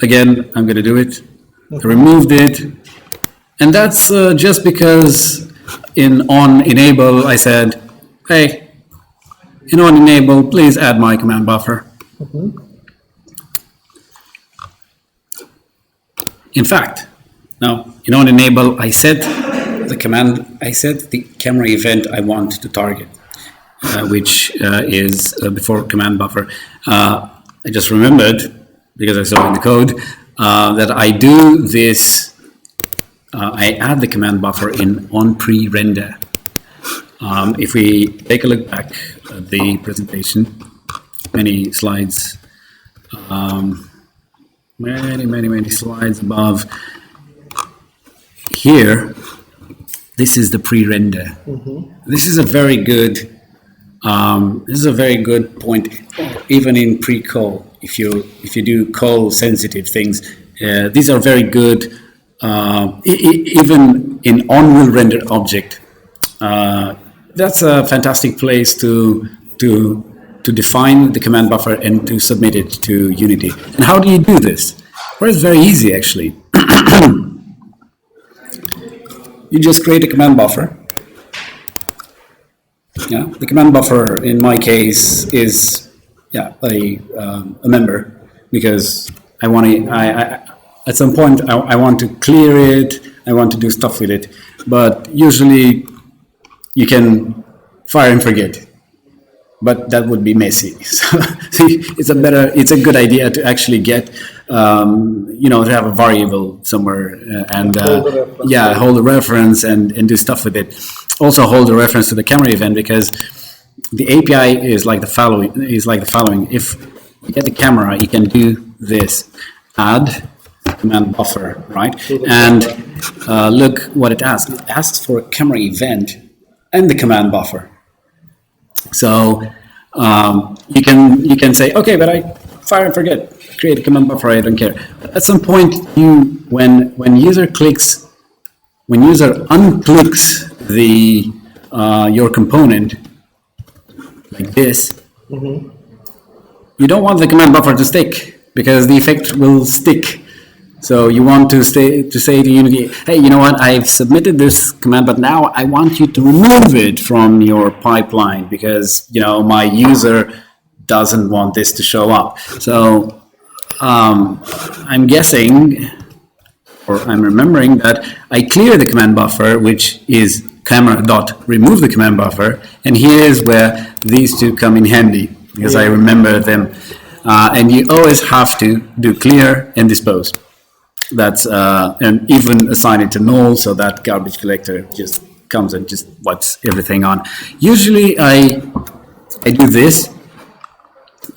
again, I'm going to do it. I removed it, and that's just because in on enable I said, hey, in on enable, please add my command buffer. In fact, now in on enable I set the command, I set the camera event I want to target, which is before command buffer. I just remembered, because I saw in the code, that I do this, I add the command buffer in on pre-render. If we take a look back at the presentation, many slides, many slides above, here, this is the pre-render. This is a very good point, even in pre-call. If you do call sensitive things, these are very good. Even in on-will render object, that's a fantastic place to define the command buffer and to submit it to Unity. And how do you do this? Well, it's very easy actually. You just create a command buffer. Yeah, the command buffer in my case is a member, because I want to. At some point I want to clear it. I want to do stuff with it, but usually you can fire and forget. but that would be messy. So it's a good idea to actually get, to have a variable somewhere and hold the reference and do stuff with it. Also hold the reference to the camera event, because the API is like the following. If you get the camera, you can do this, add command buffer, right? And look what it asks. It asks for a camera event and the command buffer. So you can say, okay, but I fire and forget, create a command buffer, I don't care. But at some point, when user unclicks the your component like this, you don't want the command buffer to stick, because the effect will stick. So you want to say to Unity, hey, you know what? I've submitted this command, but now I want you to remove it from your pipeline, because my user doesn't want this to show up. So I'm guessing, or I'm remembering that I clear the command buffer, which is camera.remove the command buffer, and here's where these two come in handy, because I remember them. And you always have to do clear and dispose. That's and even assign it to null, so that garbage collector just comes and just wipes everything on. Usually I do this.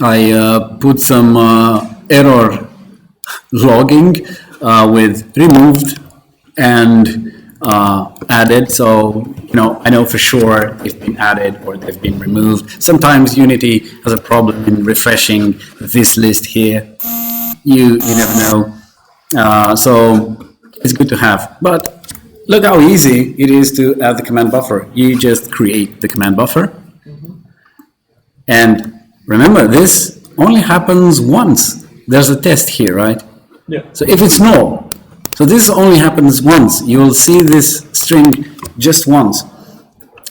I put some error logging with removed and added, so I know for sure they've been added or they've been removed. Sometimes Unity has a problem in refreshing this list here. You never know. So it's good to have. But look how easy it is to add the command buffer. You just create the command buffer. And remember, this only happens once. There's a test here, right? Yeah. So if it's null, so this only happens once. You will see this string just once.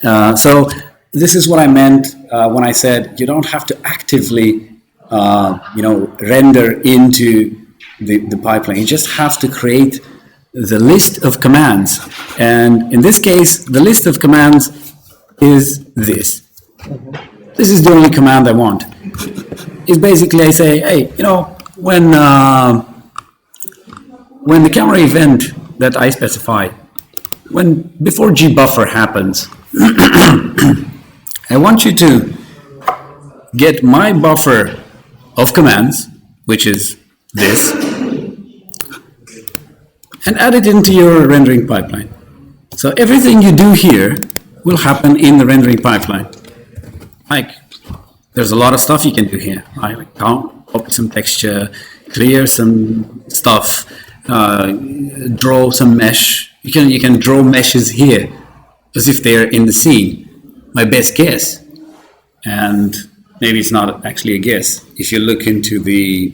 So this is what I meant when I said you don't have to actively, render into the pipeline. You just have to create the list of commands. And in this case, the list of commands is this. This is the only command I want. It's basically I say, hey, when the camera event that I specify, before gbuffer happens, I want you to get my buffer of commands, which is this, and add it into your rendering pipeline. So everything you do here will happen in the rendering pipeline. Like, there's a lot of stuff you can do here. Like copy some texture, clear some stuff, draw some mesh. You can draw meshes here as if they're in the scene. My best guess, and maybe it's not actually a guess. If you look into the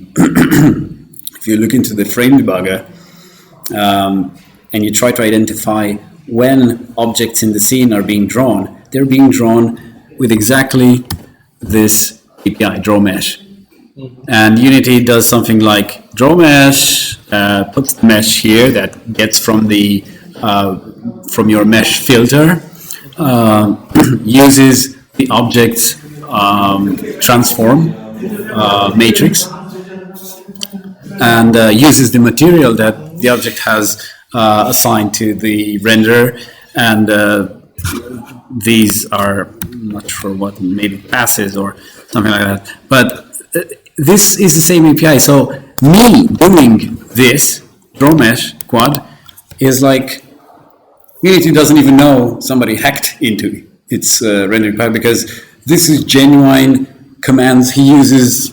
frame debugger and you try to identify when objects in the scene are being drawn, they're being drawn with exactly this API, draw mesh. And Unity does something like draw mesh, puts the mesh here that gets from your mesh filter, uses the object's transform matrix, and uses the material that the object has assigned to the renderer, and these are, I'm not sure what, maybe passes or something like that. But this is the same API. So me doing this draw mesh quad is like Unity doesn't even know somebody hacked into its rendering pipe, because this is genuine commands he uses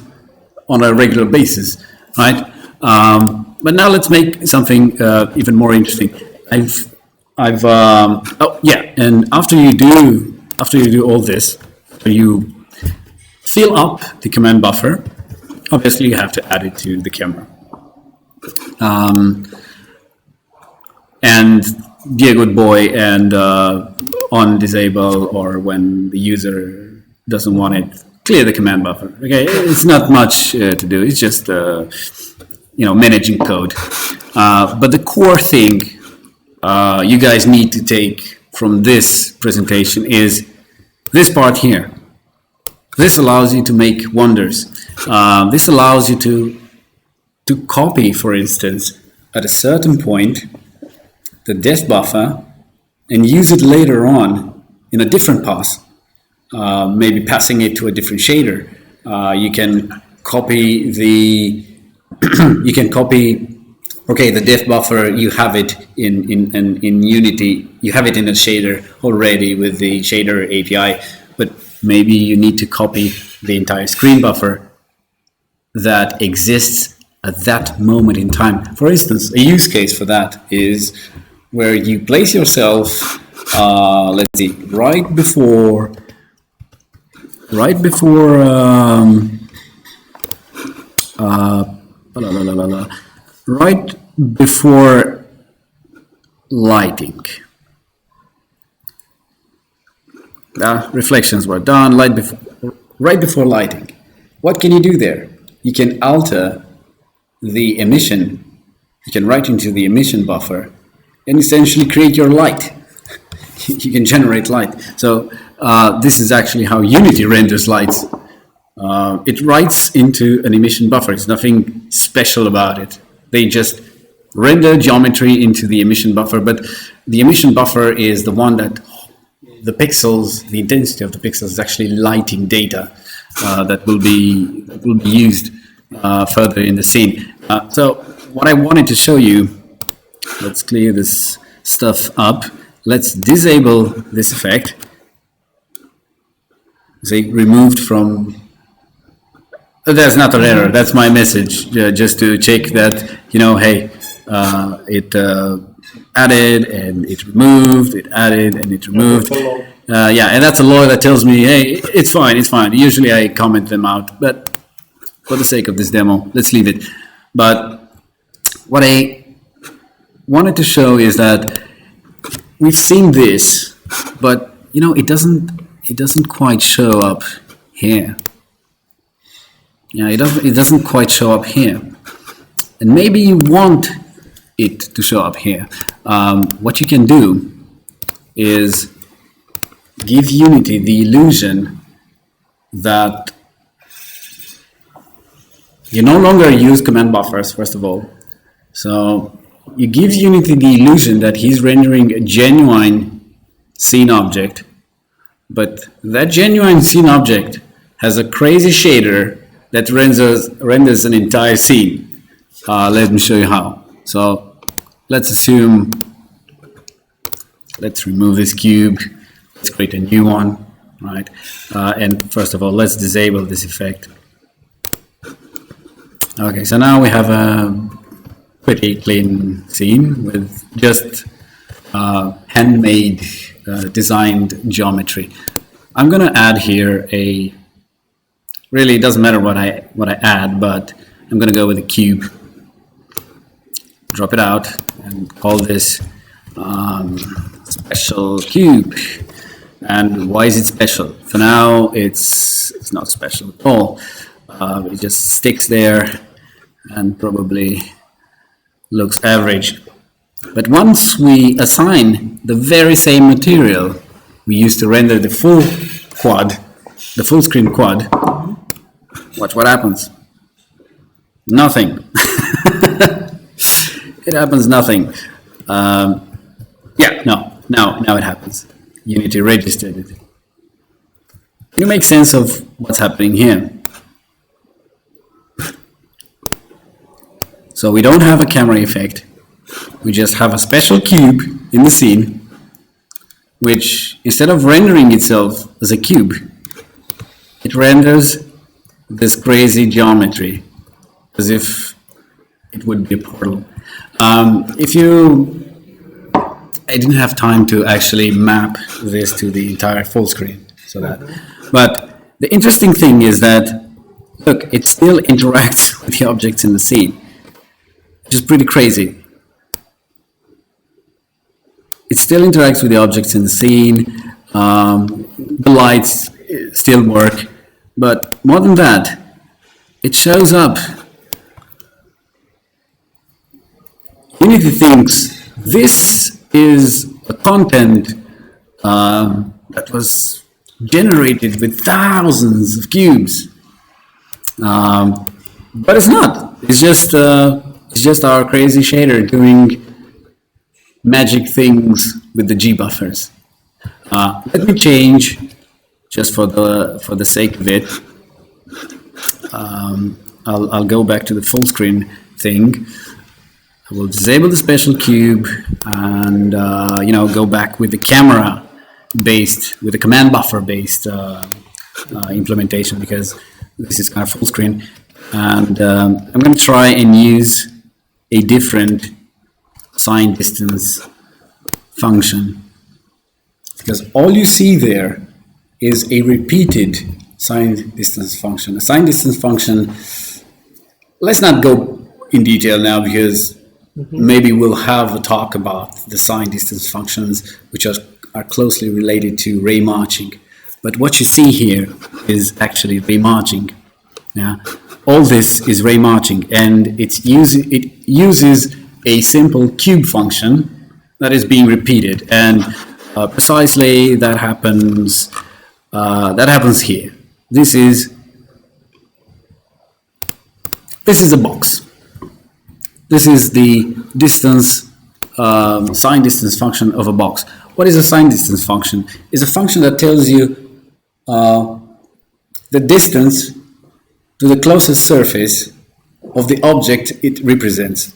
on a regular basis, right? But now let's make something even more interesting. And after you do all this, you fill up the command buffer. Obviously, you have to add it to the camera. And be a good boy and on disable, or when the user doesn't want it, clear the command buffer. Okay, it's not much to do. It's just managing code. But the core thing you guys need to take from this presentation is this part here. This allows you to make wonders. This allows you to copy, for instance, at a certain point, the depth buffer and use it later on in a different pass, maybe passing it to a different shader. You can copy the the depth buffer, you have it in Unity, you have it in a shader already with the shader API, but maybe you need to copy the entire screen buffer that exists at that moment in time. For instance, a use case for that is where you place yourself, let's see, right before lighting. Reflections were done right before lighting. What can you do there? You can alter the emission. You can write into the emission buffer and essentially create your light. You can generate light. So this is actually how Unity renders lights. It writes into an emission buffer. It's nothing special about it. They just render geometry into the emission buffer, but the emission buffer is the one that the pixels, the intensity of the pixels is actually lighting data that will be used further in the scene. So what I wanted to show you, let's clear this stuff up. Let's disable this effect. Say removed from. That's not an error. That's my message, just to check that, hey, it added and it removed, it added and it removed. Yeah, and that's a log that tells me, hey, it's fine, it's fine. Usually I comment them out, but for the sake of this demo, let's leave it. But what I wanted to show is that we've seen this, but it doesn't quite show up here. Yeah, it doesn't quite show up here. And maybe you want it to show up here. What you can do is give Unity the illusion that you no longer use command buffers, first of all. So you give Unity the illusion that he's rendering a genuine scene object, but that genuine scene object has a crazy shader that renders an entire scene. Let me show you how. So let's remove this cube. Let's create a new one, right? And first of all, let's disable this effect. Okay, so now we have a pretty clean scene with just handmade, designed geometry. I'm gonna add here really, it doesn't matter what I add, but I'm going to go with a cube, drop it out, and call this special cube. And why is it special? For now, it's not special at all. It just sticks there and probably looks average. But once we assign the very same material we used to render the full screen quad, watch what happens. Nothing. It happens nothing. Yeah, no, now it happens. Unity registered it. You make sense of what's happening here. So we don't have a camera effect. We just have a special cube in the scene, which instead of rendering itself as a cube, it renders this crazy geometry as if it would be a portal. I didn't have time to actually map this to the entire full screen, but the interesting thing is that, look, it still interacts with the objects in the scene, which is pretty crazy. It still interacts with the objects in the scene. The lights still work. But more than that, it shows up. Unity thinks this is a content that was generated with thousands of cubes. But it's not. It's just our crazy shader doing magic things with the G buffers. Let me change, just for the sake of it. I'll go back to the full screen thing. I will disable the special cube and go back with the camera based, with the command buffer based implementation, because this is kind of full screen. And I'm going to try and use a different sign distance function, because all you see there is a repeated sign distance function. A sign distance function, let's not go in detail now, because maybe we'll have a talk about the sign distance functions, which are closely related to ray marching. But what you see here is actually ray marching. Yeah, all this is ray marching, and it uses a simple cube function that is being repeated, and precisely that happens here. This is a box. This is the distance sign distance function of a box. What is a sign distance function? It's a function that tells you the distance to the closest surface of the object it represents.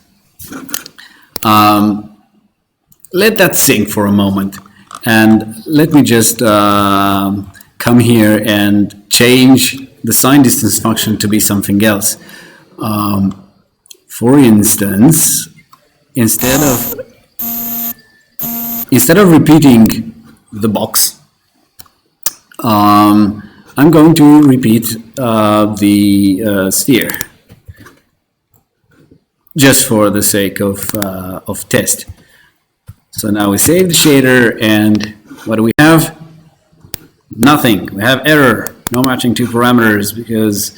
Let that sink for a moment, and let me just come here and change the sign distance function to be something else. For instance, instead of repeating the box, I'm going to repeat the sphere, just for the sake of test. So now we save the shader, and what do we have? Nothing. We have error, no matching two parameters, because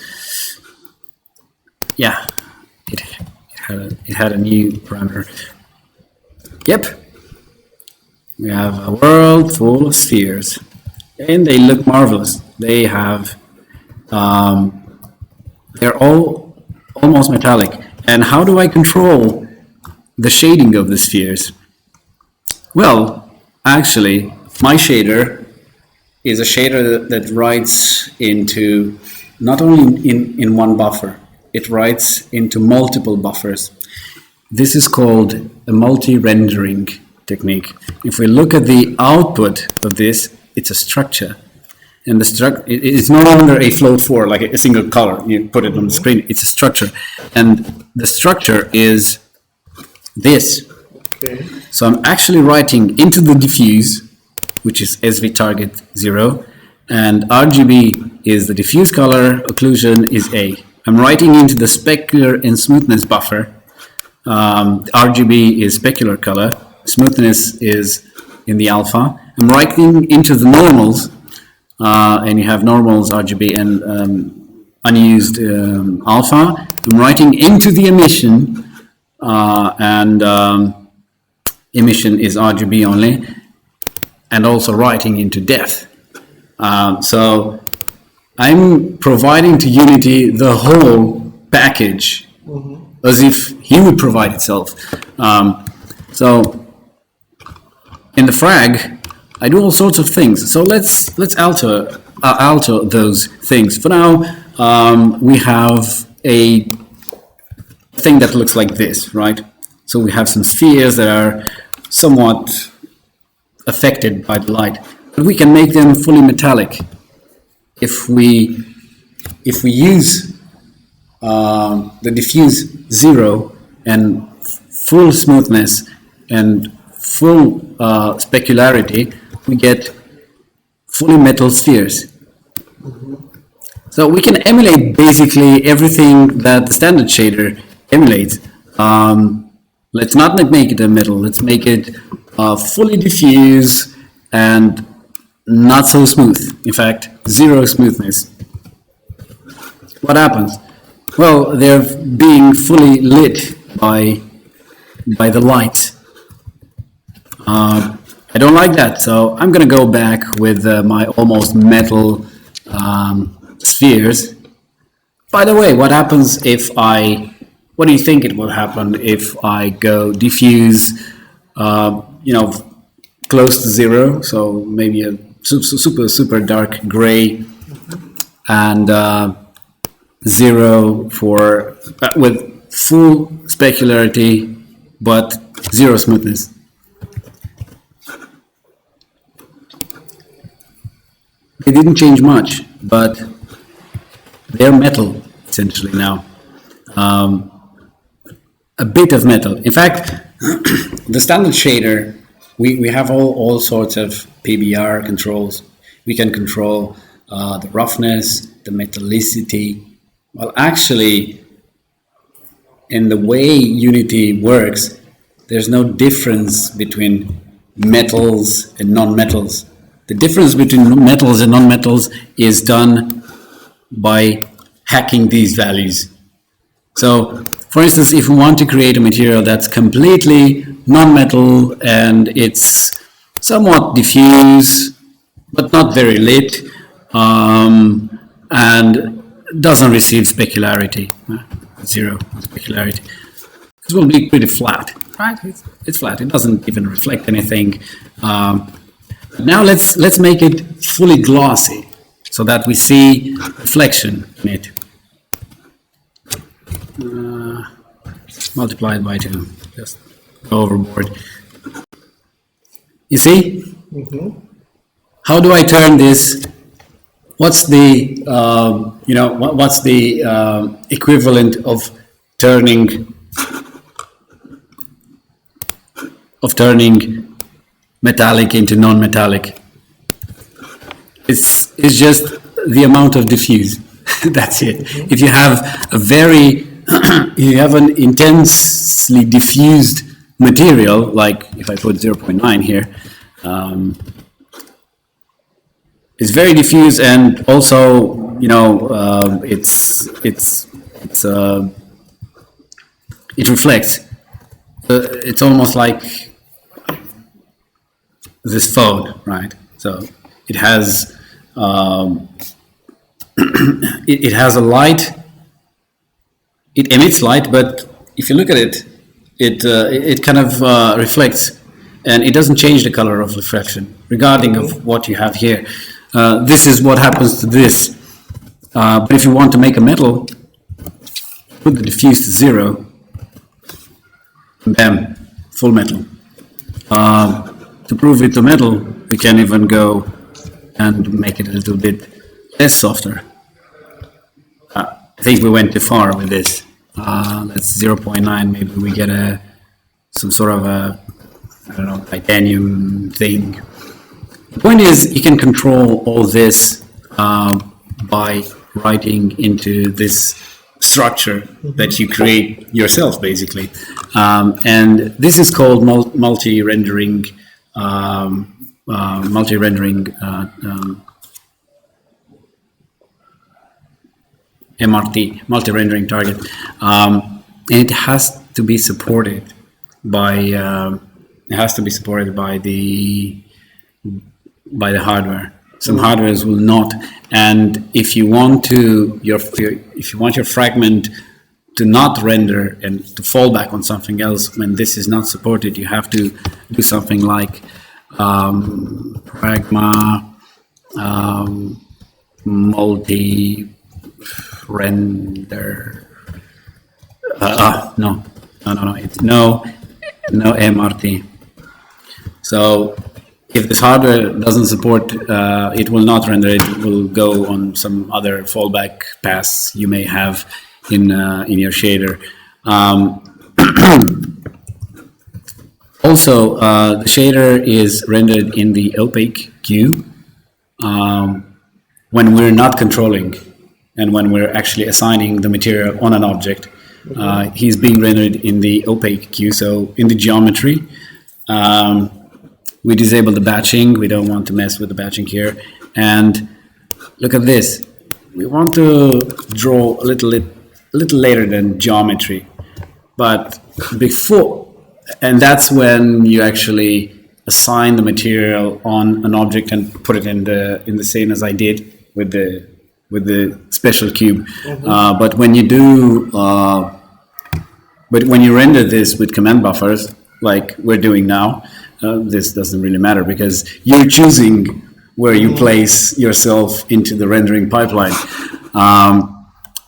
yeah, it had a new parameter. Yep, we have a world full of spheres, and they look marvelous. They have, they're all almost metallic. And how do I control the shading of the spheres? Well, actually, my shader is a shader that writes into not only in one buffer, it writes into multiple buffers. This is called a multi-rendering technique. If we look at the output of this, it's a structure. And it's no longer a float for like a single color. You put it on the screen, it's a structure. And the structure is this. Okay. So I'm actually writing into the diffuse, which is SV target 0, and RGB is the diffuse color, occlusion is A. I'm writing into the specular and smoothness buffer. RGB is specular color, smoothness is in the alpha. I'm writing into the normals, and you have normals, RGB, and unused alpha. I'm writing into the emission, and emission is RGB only, and also writing into depth. So I'm providing to Unity the whole package, as if he would provide itself. So in the frag, I do all sorts of things. So let's alter those things. For now, we have a thing that looks like this, right? So we have some spheres that are somewhat affected by the light, but we can make them fully metallic if we use the diffuse 0 and full smoothness and full specularity. We get fully metal spheres. So we can emulate basically everything that the standard shader emulates. Let's not make it a metal. Let's make it fully diffuse and not so smooth. In fact, 0 smoothness. What happens? Well, they're being fully lit by the light. I don't like that, so I'm gonna go back with my almost metal spheres. By the way, what happens if what do you think it will happen if I go diffuse, close to zero, so maybe a super dark gray, and zero for with full specularity but zero smoothness? They didn't change much, but they're metal essentially now. A bit of metal. In fact, the standard shader, we have all sorts of PBR controls. We can control the roughness, the metallicity. Well, actually, in the way Unity works, there's no difference between metals and non-metals. The difference between metals and non-metals is done by hacking these values. So, for instance, if we want to create a material that's completely non-metal and it's somewhat diffuse, but not very lit, and doesn't receive specularity, zero specularity, this will be pretty flat, right? It's flat. It doesn't even reflect anything. Now let's make it fully glossy so that we see reflection in it. Multiplied by 2, just go overboard. You see? Mm-hmm. How do I turn this? What's the what's the equivalent of turning metallic into non-metallic? It's just the amount of diffuse. That's it. Mm-hmm. If you have you have an intensely diffused material, like if I put 0.9 here, it's very diffuse, and also it reflects. It's almost like this phone, right? So it has it has a light. It emits light, but if you look at it, it kind of reflects, and it doesn't change the color of reflection, regarding of what you have here. This is what happens to this. But if you want to make a metal, put the diffuse to 0, and bam, full metal. To prove it to metal, we can even go and make it a little bit less softer. I think we went too far with this. That's 0.9. Maybe we get some sort of titanium thing. The point is, you can control all this by writing into this structure that you create yourself, basically. And this is called multi-rendering. MRT, multi-rendering target, and it has to be supported by the hardware. Some hardwares will not, and if you want your fragment to not render and to fall back on something else when this is not supported, you have to do something like pragma multi render. No, it's no MRT. So if this hardware doesn't support, it will not render. It will go on some other fallback paths you may have in your shader. Also, the shader is rendered in the opaque queue when we're not controlling and when we're actually assigning the material on an object. He's being rendered in the opaque queue, so in the geometry. We disable the batching. We don't want to mess with the batching here. And look at this. We want to draw a little later than geometry, but before, and that's when you actually assign the material on an object and put it in the scene as I did with the special cube. But when you do, but when you render this with command buffers, like we're doing now, this doesn't really matter because you're choosing where you place yourself into the rendering pipeline.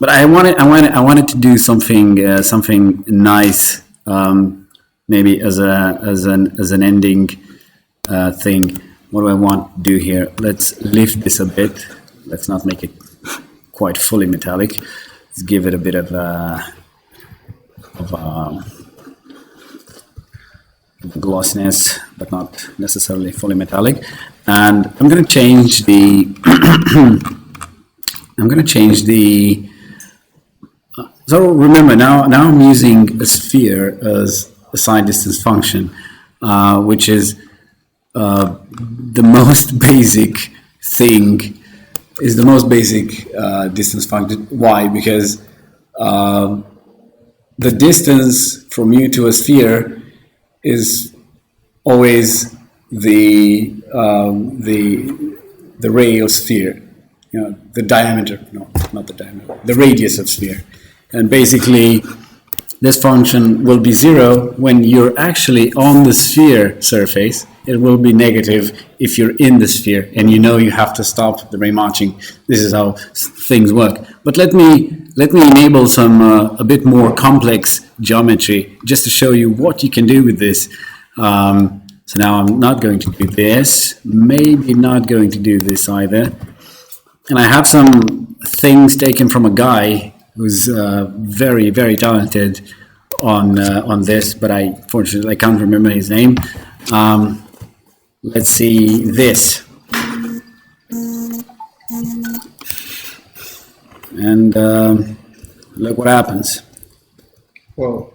But I wanted to do something nice, maybe as an ending thing. What do I want to do here? Let's lift this a bit. Let's not make it quite fully metallic. Let's give it a bit of glossiness, but not necessarily fully metallic. And I'm going to change the. So remember now I'm using a sphere as a side distance function, which is the most basic thing. Is the most basic distance function. Why? Because the distance from you to a sphere is always the ray of sphere. The diameter. No, not the diameter. The radius of sphere. And basically, this function will be 0 when you're actually on the sphere surface. It will be negative if you're in the sphere, and you have to stop the ray marching. This is how things work. But let me enable some a bit more complex geometry just to show you what you can do with this. So now I'm not going to do this. Maybe not going to do this either. And I have some things taken from a guy who's very, very talented on this, but fortunately I can't remember his name. Let's see this. And look what happens. Well,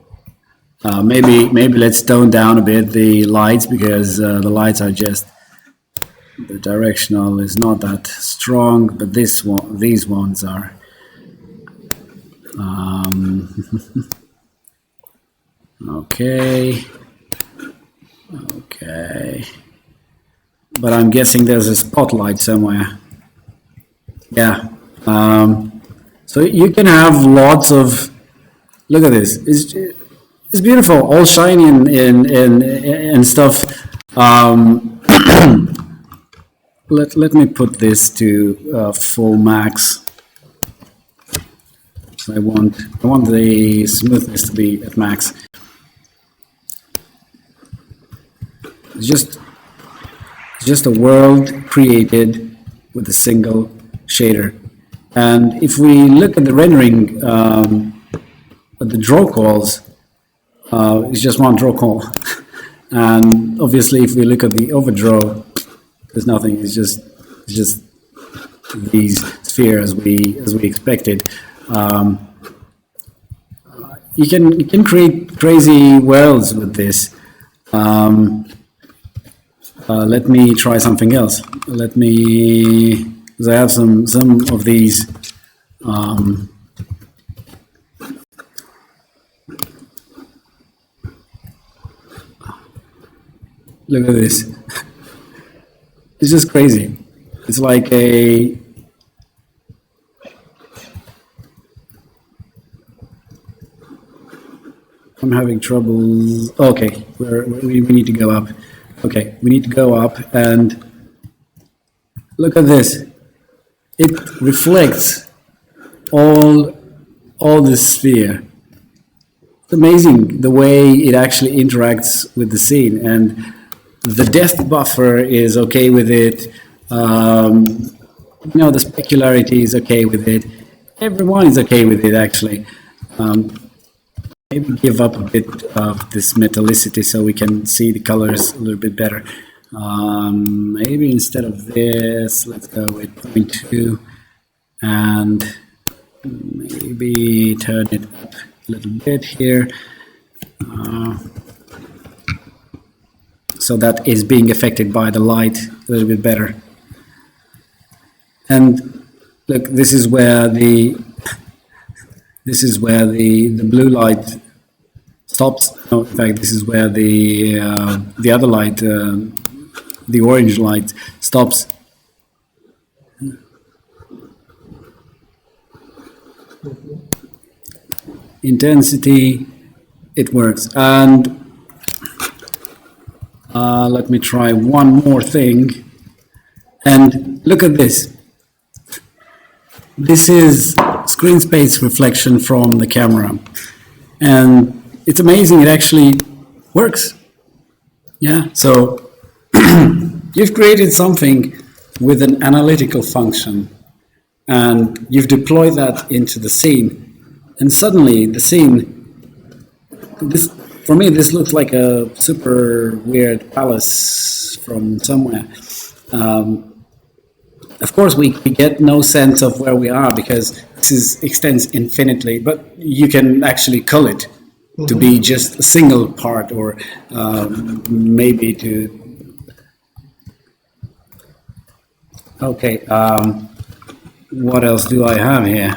maybe let's tone down a bit the lights, because the lights are just, the directional is not that strong, but these ones are. Okay. But I'm guessing there's a spotlight somewhere. Yeah. So you can have lots of. Look at this. It's beautiful, all shiny and stuff. Let me put this to full max. So I want the smoothness to be at max. It's just a world created with a single shader. And if we look at the rendering, at the draw calls, it's just one draw call. And obviously, if we look at the overdraw, there's nothing. It's just these sphere as we expected. You can create crazy worlds with this. Let me try something else. Because I have some of these. Look at this. It's just crazy. It's like a. I'm having trouble. Okay, we need to go up. Okay, we need to go up and look at this. It reflects all the sphere. It's amazing the way it actually interacts with the scene, and the depth buffer is okay with it. The specularity is okay with it. Everyone is okay with it, actually. Maybe give up a bit of this metallicity so we can see the colors a little bit better. Maybe instead of this, let's go with 0.2 and maybe turn it up a little bit here. So that is being affected by the light a little bit better. And look, this is where the blue light stops. No, in fact, this is where the other light, the orange light, stops. Intensity, it works. And let me try one more thing. And look at this. This is screen space reflection from the camera. And it's amazing, it actually works. Yeah, so you've created something with an analytical function, and you've deployed that into the scene. And suddenly the scene, this, for me, this looks like a super weird palace from somewhere. Of course, we get no sense of where we are because this extends infinitely, but you can actually cull it to be just a single part, or maybe to... Okay, what else do I have here?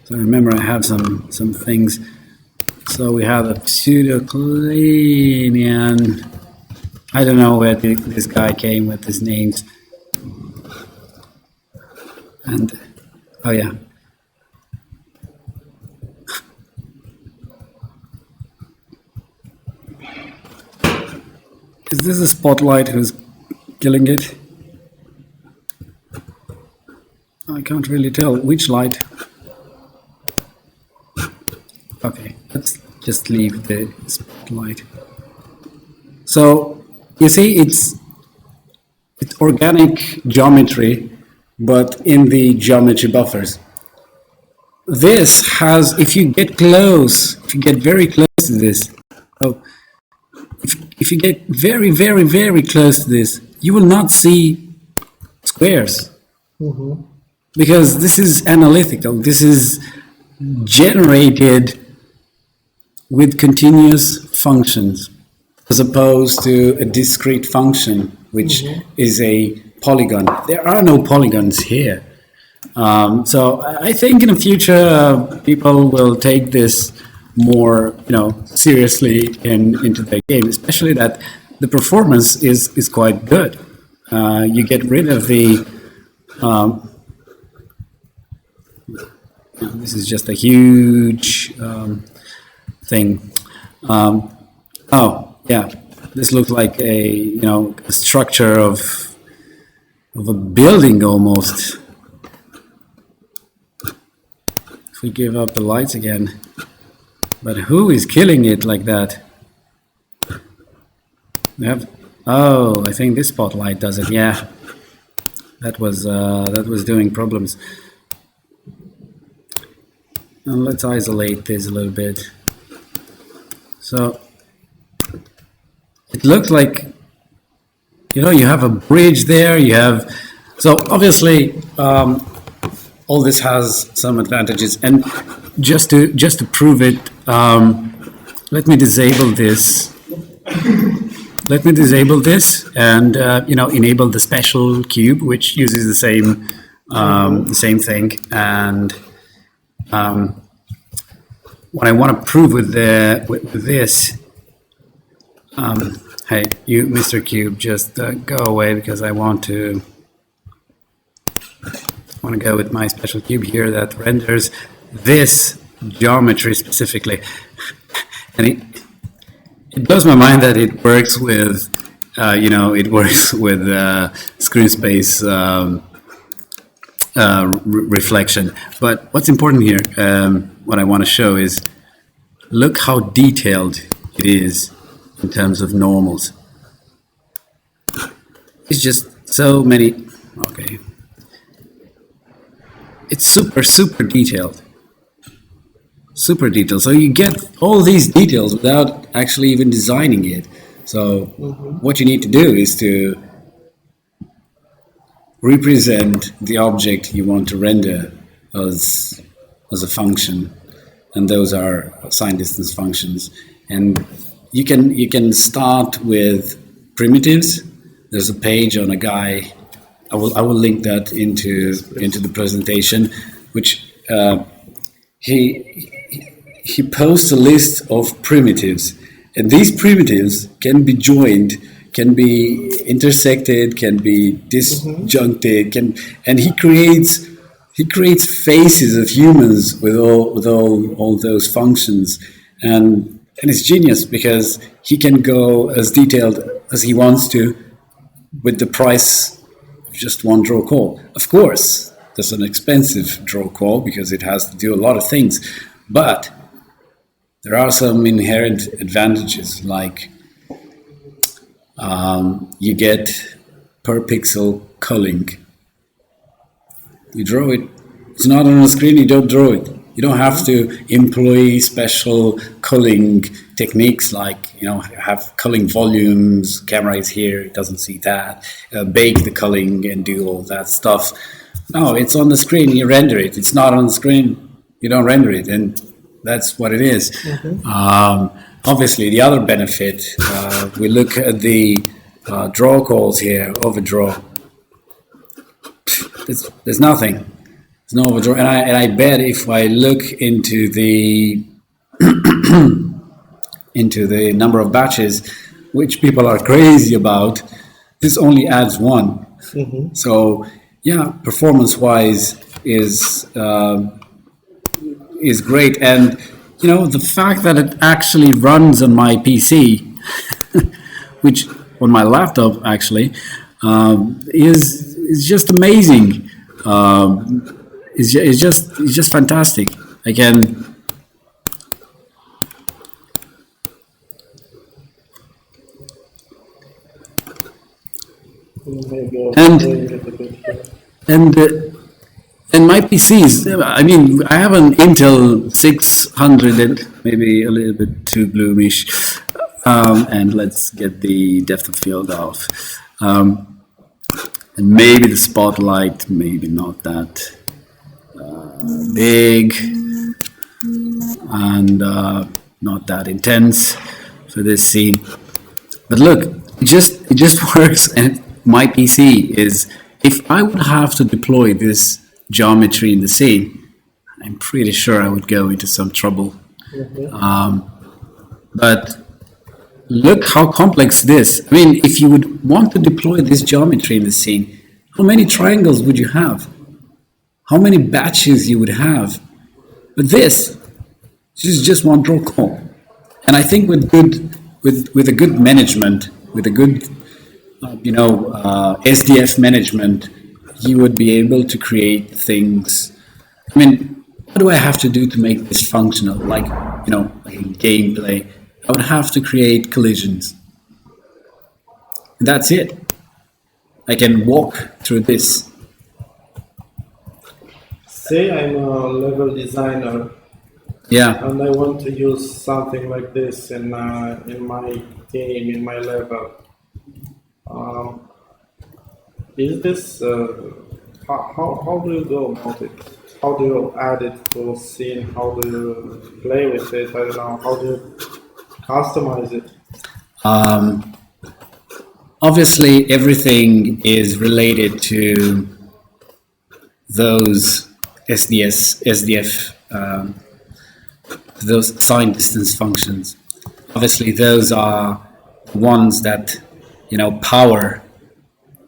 So remember, I have some things. So we have a pseudo-Kleinian. I don't know where this guy came with his names. And, oh yeah. Is this a spotlight who's killing it? I can't really tell. Which light? Okay, let's just leave the spotlight. So, you see, it's organic geometry, but in the geometry buffers. This has, if you get close, if you get very close to this, if you get very, very, very close to this, you will not see squares. Because this is analytical. This is generated with continuous functions, as opposed to a discrete function, which is a polygon. There are no polygons here. So I think in the future, people will take this more, seriously into their game, especially that the performance is quite good. You get rid of the... this is just a huge thing. Oh, yeah. This looks like a structure of a building almost. If we give up the lights again. But who is killing it like that? We have, oh, I think this spotlight does it. Yeah, that was doing problems. And let's isolate this a little bit. So it looks like, you have a bridge there. You have, so obviously all this has some advantages. And just to prove it, let me disable this. Let me disable this and enable the special cube, which uses the same thing. And what I want to prove with this, hey, you, Mr. Cube, just go away, because I want to go with my special cube here that renders this geometry specifically. And it blows my mind that it works with, screen space reflection. But what's important here, what I want to show is, look how detailed it is in terms of normals. It's just so many, okay. It's super, super detailed. Super detailed. So you get all these details without actually even designing it. So what you need to do is to represent the object you want to render as a function, and those are sign distance functions. And you can start with primitives. There's a page on a guy. I will link that into the presentation, which he he posts a list of primitives, and these primitives can be joined, can be intersected, can be disjuncted, and he creates faces of humans with all those functions, and it's genius because he can go as detailed as he wants to with the price of just one draw call. Of course, there's an expensive draw call because it has to do a lot of things, but there are some inherent advantages, like you get per pixel culling. You draw it. It's not on the screen, you don't draw it. You don't have to employ special culling techniques like, have culling volumes, camera is here, it doesn't see that, bake the culling and do all that stuff. No, it's on the screen, you render it. It's not on the screen, you don't render it, and that's what it is. Obviously, the other benefit, we look at the draw calls here, overdraw. There's nothing. There's no overdraw, and I bet if I look into the number of batches, which people are crazy about, this only adds one. So yeah, performance-wise is great, and the fact that it actually runs on my PC, which on my laptop actually, is just amazing. It's just fantastic. I can. And my PCs, I mean, I have an Intel 600, and maybe a little bit too bloomish. And let's get the depth of field off. And maybe the spotlight, maybe not that big, and not that intense for this scene. But look, it just works. And my PC is, if I would have to deploy this geometry in the scene, I'm pretty sure I would go into some trouble. But look how complex this. I mean, if you would want to deploy this geometry in the scene, how many triangles would you have? How many batches you would have? But this is just one draw call. And I think with a good management, with a good SDF management, you would be able to create things. I mean, what do I have to do to make this functional? Like in gameplay, I would have to create collisions. And that's it. I can walk through this. Say I'm a level designer. Yeah. And I want to use something like this in my game, in my level. Is this how do you go about it? How do you add it to a scene? How do you play with it? I don't know. How do you customize it? Obviously, everything is related to those SDF, those sign distance functions. Obviously, those are ones that power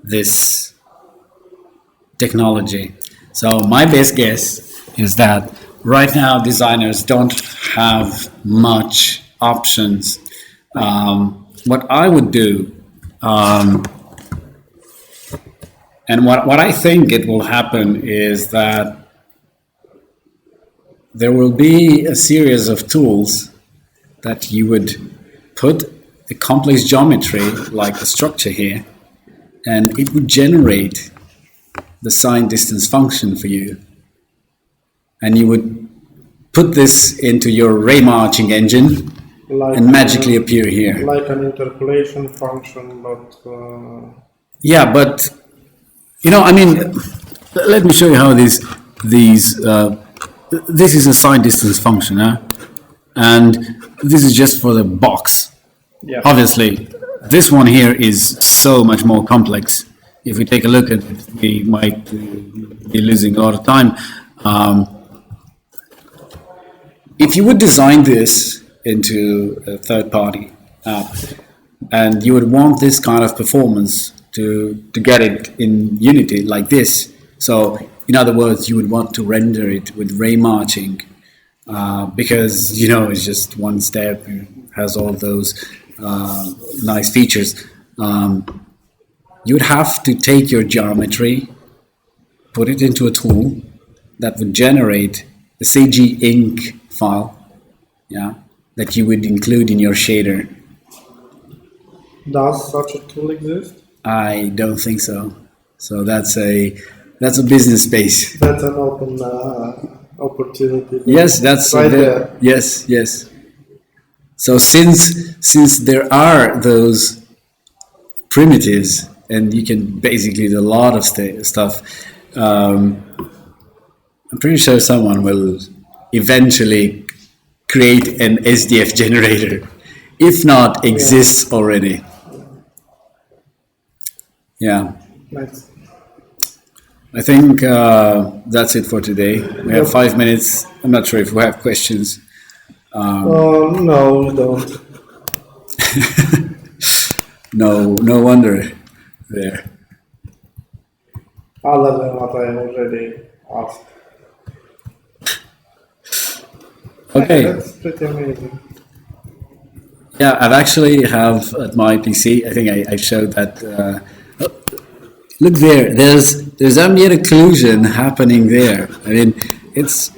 this technology. So my best guess is that right now designers don't have much options. What I would do, and what I think it will happen is that there will be a series of tools that you would put a complex geometry like the structure here, and it would generate the sign distance function for you. And you would put this into your ray marching engine and magically appear here. Like an interpolation function, but... Yeah, but, let me show you how this is a sign distance function, and this is just for the box. Yeah. Obviously, this one here is so much more complex. If we take a look at it, we might be losing a lot of time. if you would design this into a third-party app, and you would want this kind of performance to get it in Unity like this. So, in other words, you would want to render it with ray marching because it's just one step. It has all those nice features. You would have to take your geometry, put it into a tool that would generate a CG ink file, that you would include in your shader. Does such a tool exist? I don't think so. So that's a business space. That's an open opportunity. Yes, that's right there. Yes. So since there are those primitives, and you can basically do a lot of stuff, I'm pretty sure someone will eventually create an SDF generator, if not exists already. Yeah. Nice. I think that's it for today. We have 5 minutes. I'm not sure if we have questions. No, we don't. No wonder there. Other than what I already asked. Okay. That's pretty amazing. Yeah, I've actually have at my PC. I think I showed that. Look there. There's ambient occlusion happening there. I mean, it's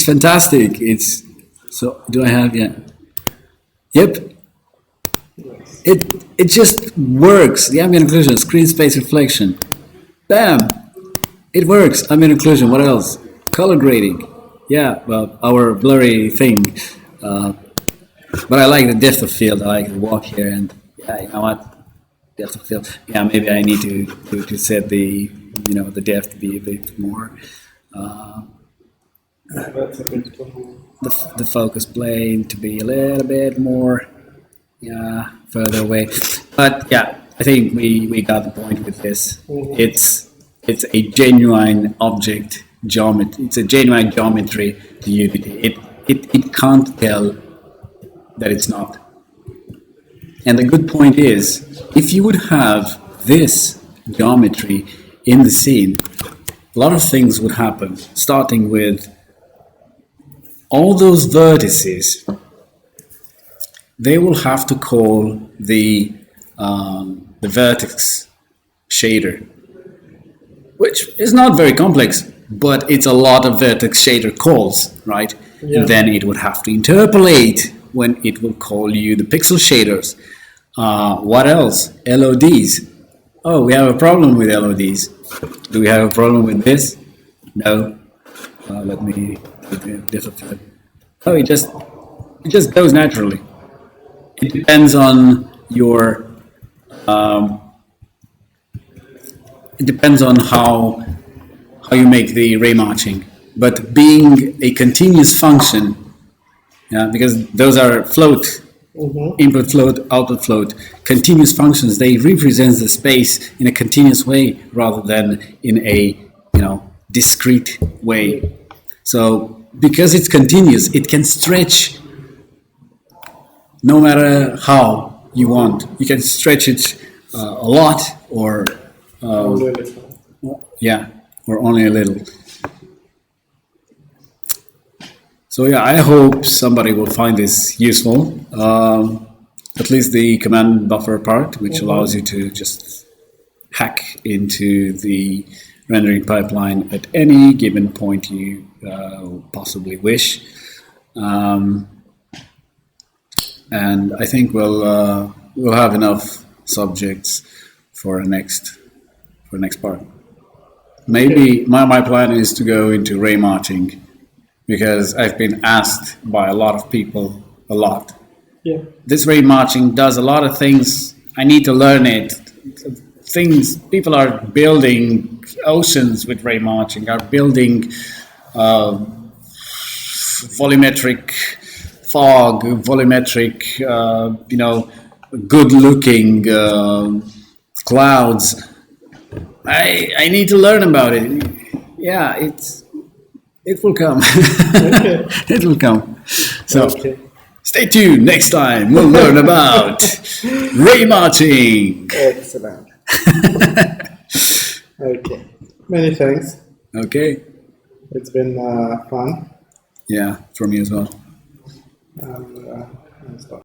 fantastic. It's so. Do I have? Yeah. Yep. Yes. It just works. The ambient occlusion, screen space reflection. Bam! It works. Ambient occlusion. What else? Color grading. Yeah. Well, our blurry thing. But I like the depth of field. I like the walk here, and yeah, you know what? Depth of field. Yeah, maybe I need to set the the depth to be a bit more. That's a bit too. The focus plane to be a little bit more further away. But yeah, I think we got the point with this. Mhm. It's a genuine object geometry. It's a genuine geometry to Unity. It can't tell that it's not. And the good point is, if you would have this geometry in the scene, a lot of things would happen, starting with all those vertices. They will have to call the vertex shader, which is not very complex, but it's a lot of vertex shader calls, right? Yeah. And then it would have to interpolate when it will call you the pixel shaders. What else? LODs. Oh, we have a problem with LODs. Do we have a problem with this? No. Let me different. Oh, it just goes naturally. It depends on your. It depends on how you make the ray marching. But being a continuous function, because those are float. Mm-hmm. Input float, output float, continuous functions. They represent the space in a continuous way rather than in a discrete way. So because it's continuous, it can stretch no matter how you want. You can stretch it a lot or or only a little. So yeah, I hope somebody will find this useful. At least the command buffer part, which allows you to just hack into the rendering pipeline at any given point you possibly wish. And I think we'll have enough subjects for next part. Maybe my plan is to go into ray marching, because I've been asked by a lot of people a lot. Yeah. This ray marching does a lot of things. I need to learn it. People are building oceans with ray marching, are building volumetric fog, volumetric, good-looking clouds. I need to learn about it. Yeah, It will come. Okay. It will come. So Okay. stay tuned. Next time we'll learn about remarching. Excellent. Okay. Many thanks. Okay. It's been fun. Yeah, for me as well. And stop.